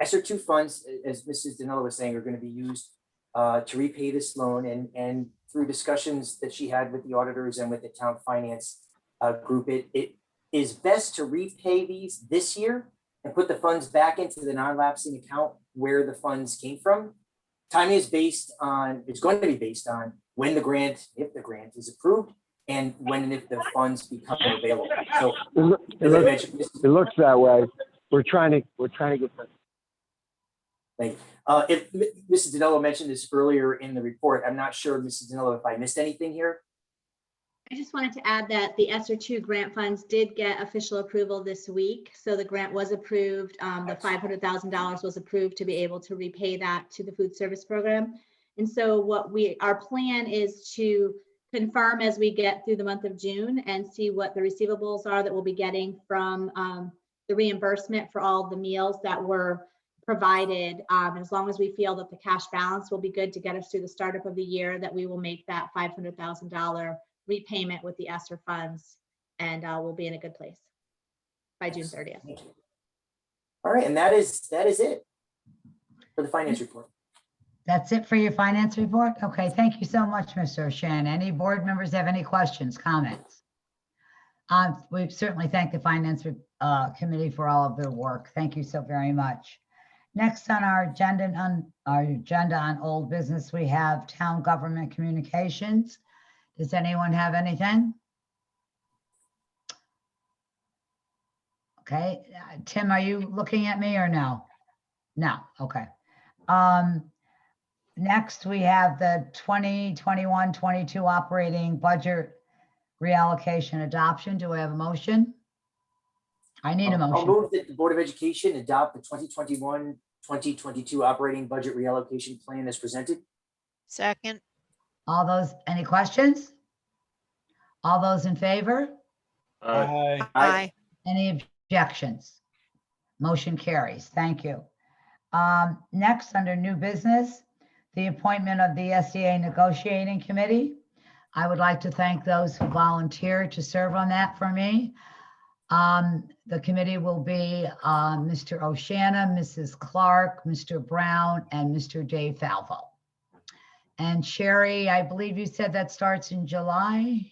ESSER 2 funds, as Mrs. Danilo was saying, are going to be used to repay this loan. And through discussions that she had with the auditors and with the town finance group, it is best to repay these this year and put the funds back into the non-lapsing account where the funds came from. Timing is going to be based on when the grant, if the grant is approved, and when and if the funds become available. So it looks that way. We're trying to get that. Thank you. If Mrs. Danilo mentioned this earlier in the report, I'm not sure, Mrs. Danilo, if I missed anything here. I just wanted to add that the ESSER 2 grant funds did get official approval this week. So the grant was approved. The $500,000 was approved to be able to repay that to the food service program. And so our plan is to confirm as we get through the month of June and see what the receivables are that we'll be getting from the reimbursement for all the meals that were provided. As long as we feel that the cash balance will be good to get us through the startup of the year, that we will make that $500,000 repayment with the ESSER funds, and we'll be in a good place by June 30th. All right, and that is it for the finance report. That's it for your finance report? Okay, thank you so much, Mr. O'Shea. Any board members have any questions, comments? We certainly thank the finance committee for all of their work. Thank you so very much. Next on our agenda on old business, we have town government communications. Does anyone have anything? Okay, Tim, are you looking at me or no? No, okay. Next, we have the 2021-22 operating budget reallocation adoption. Do I have a motion? I need a motion. I'll move that the Board of Education adopt the 2021-2022 operating budget reallocation plan as presented. Second. All those, any questions? All those in favor? Aye. Aye. Any objections? Motion carries. Thank you. Next, under new business, the appointment of the SEA Negotiating Committee. I would like to thank those who volunteered to serve on that for me. The committee will be Mr. O'Shea, Mrs. Clark, Mr. Brown, and Mr. Dave Falvo. And Sherry, I believe you said that starts in July?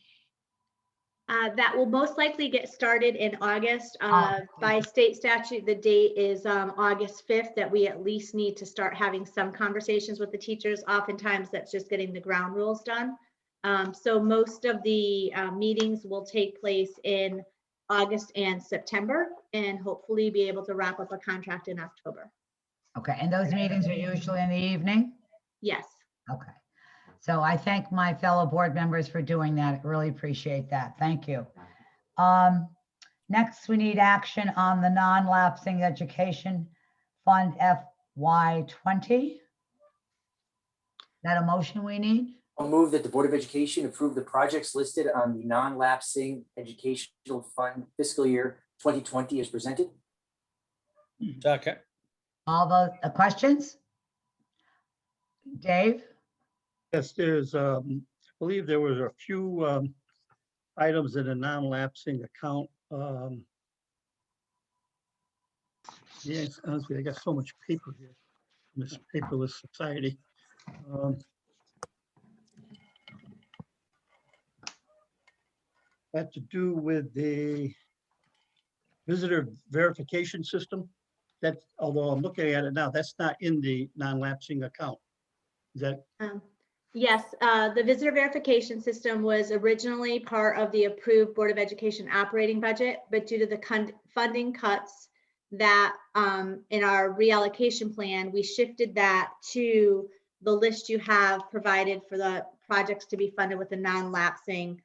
That will most likely get started in August. By state statute, the date is August 5th, that we at least need to start having some conversations with the teachers. Oftentimes that's just getting the ground rules done. So most of the meetings will take place in August and September, and hopefully be able to wrap up a contract in October. Okay, and those meetings are usually in the evening? Yes. Okay. So I thank my fellow board members for doing that. I really appreciate that. Thank you. Next, we need action on the non-lapsing education fund FY20. Is that a motion we need? I'll move that the Board of Education approve the projects listed on the non-lapsing educational fund fiscal year 2020 as presented. Second. All those questions? Dave? Yes, there's, I believe there was a few items in a non-lapsing account. Yes, honestly, I got so much paper here in this paperless society. Had to do with the visitor verification system. That, although I'm looking at it now, that's not in the non-lapsing account. Is that? Yes, the visitor verification system was originally part of the approved Board of Education operating budget, but due to the funding cuts that in our reallocation plan, we shifted that to the list you have provided for the projects to be funded with the non-lapsing.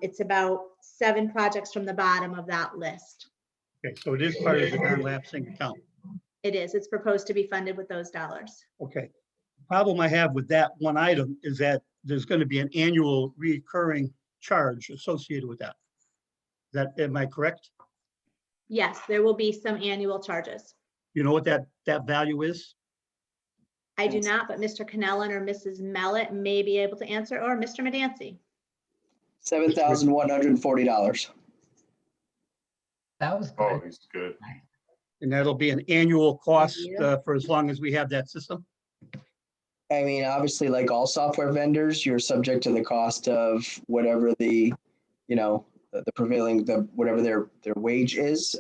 It's about 7 projects from the bottom of that list. Okay, so it is part of the non-lapsing account. It is. It's proposed to be funded with those dollars. Okay. Problem I have with that one item is that there's going to be an annual recurring charge associated with that. Am I correct? Yes, there will be some annual charges. You know what that value is? I do not, but Mr. Cannellan or Mrs. Mellett may be able to answer, or Mr. Medancy. $7,140. That was Oh, good. he's good. And that'll be an annual cost for as long as we have that system? I mean, obviously, like all software vendors, you're subject to the cost of whatever the, the prevailing, whatever their wage is.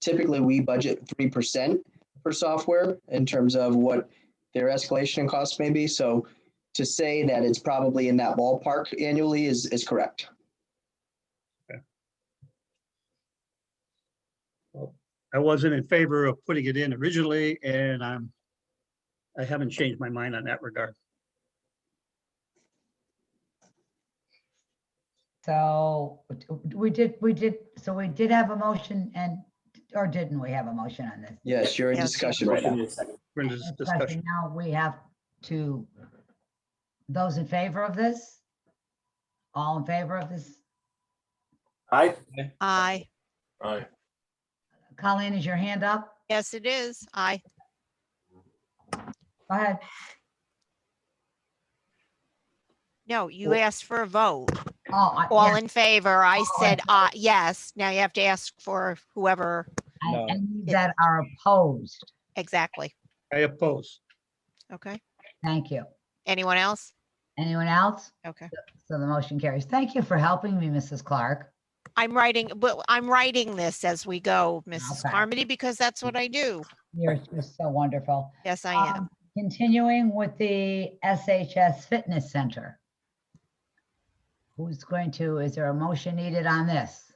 Typically, we budget 3% for software in terms of what their escalation costs may be. So to say that it's probably in that ballpark annually is correct. Okay. Well, I wasn't in favor of putting it in originally, and I haven't changed my mind on that regard. So we did have a motion, or didn't we have a motion on this? Yes, you're in discussion right now. We're in this discussion. Now we have to, those in favor of this? All in favor of this? Aye. Aye. Aye. Colleen, is your hand up? Yes, it is. Aye. Go ahead. No, you asked for a vote. Oh, All yeah, in favor. I Oh, said, yes. Now you have to ask for whoever. No. I need that are opposed. Exactly. I oppose. Okay. Thank you. Anyone else? Anyone else? Okay. So the motion carries. Thank you for helping me, Mrs. Clark. I'm writing this as we go, Mrs. Okay. Carmody, because that's what I do. You're so wonderful. Yes, I am. Continuing with the SHS Fitness Center. Is there a motion needed on this?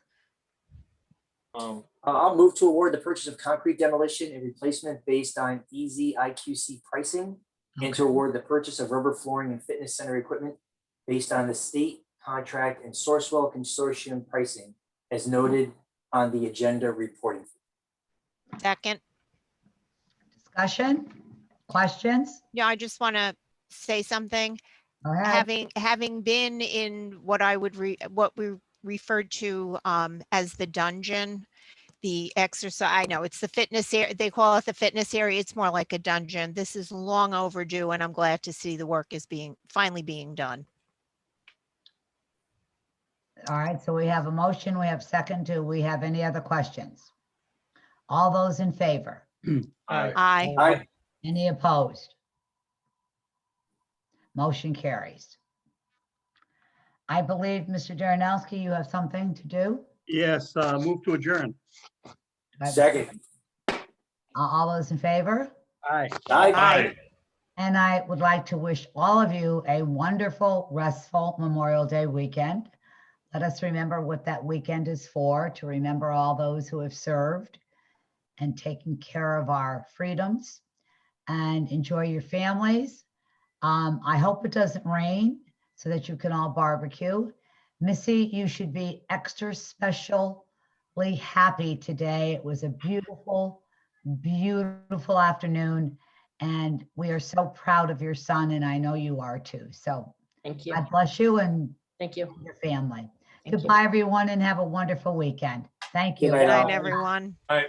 I'll move to award the purchase of concrete demolition and replacement based on easy IQC pricing, and to award the purchase of rubber flooring and fitness center equipment based on the state contract and Sourcewell Consortium pricing as noted on the agenda reporting. Second. Discussion? Questions? Yeah, I just want to say something. Go ahead. Having been in what what we referred to as the dungeon, the exercise, I know it's the fitness area, they call it the fitness area. It's more like a dungeon. This is long overdue, and I'm glad to see the work is finally being done. All right, so we have a motion, we have second. Do we have any other questions? All those in favor? Aye. Aye. Any opposed? Motion carries. I believe, Mr. Darrenowski, you have something to do? Yes, move to adjourn. Second. All those in favor? Aye. Aye. And I would like to wish all of you a wonderful, restful Memorial Day weekend. Let us remember what that weekend is for, to remember all those who have served and taken care of our freedoms, and enjoy your families. I hope it doesn't rain so that you can all barbecue. Missy, you should be extra specially happy today. It was a beautiful, beautiful afternoon, and we are so proud of your son, and I know you are too. So Thank you. God bless you and Thank you. your family. Thank you. Goodbye, everyone, and have a wonderful weekend. Thank you. Good night, Good all. night, everyone. Aye.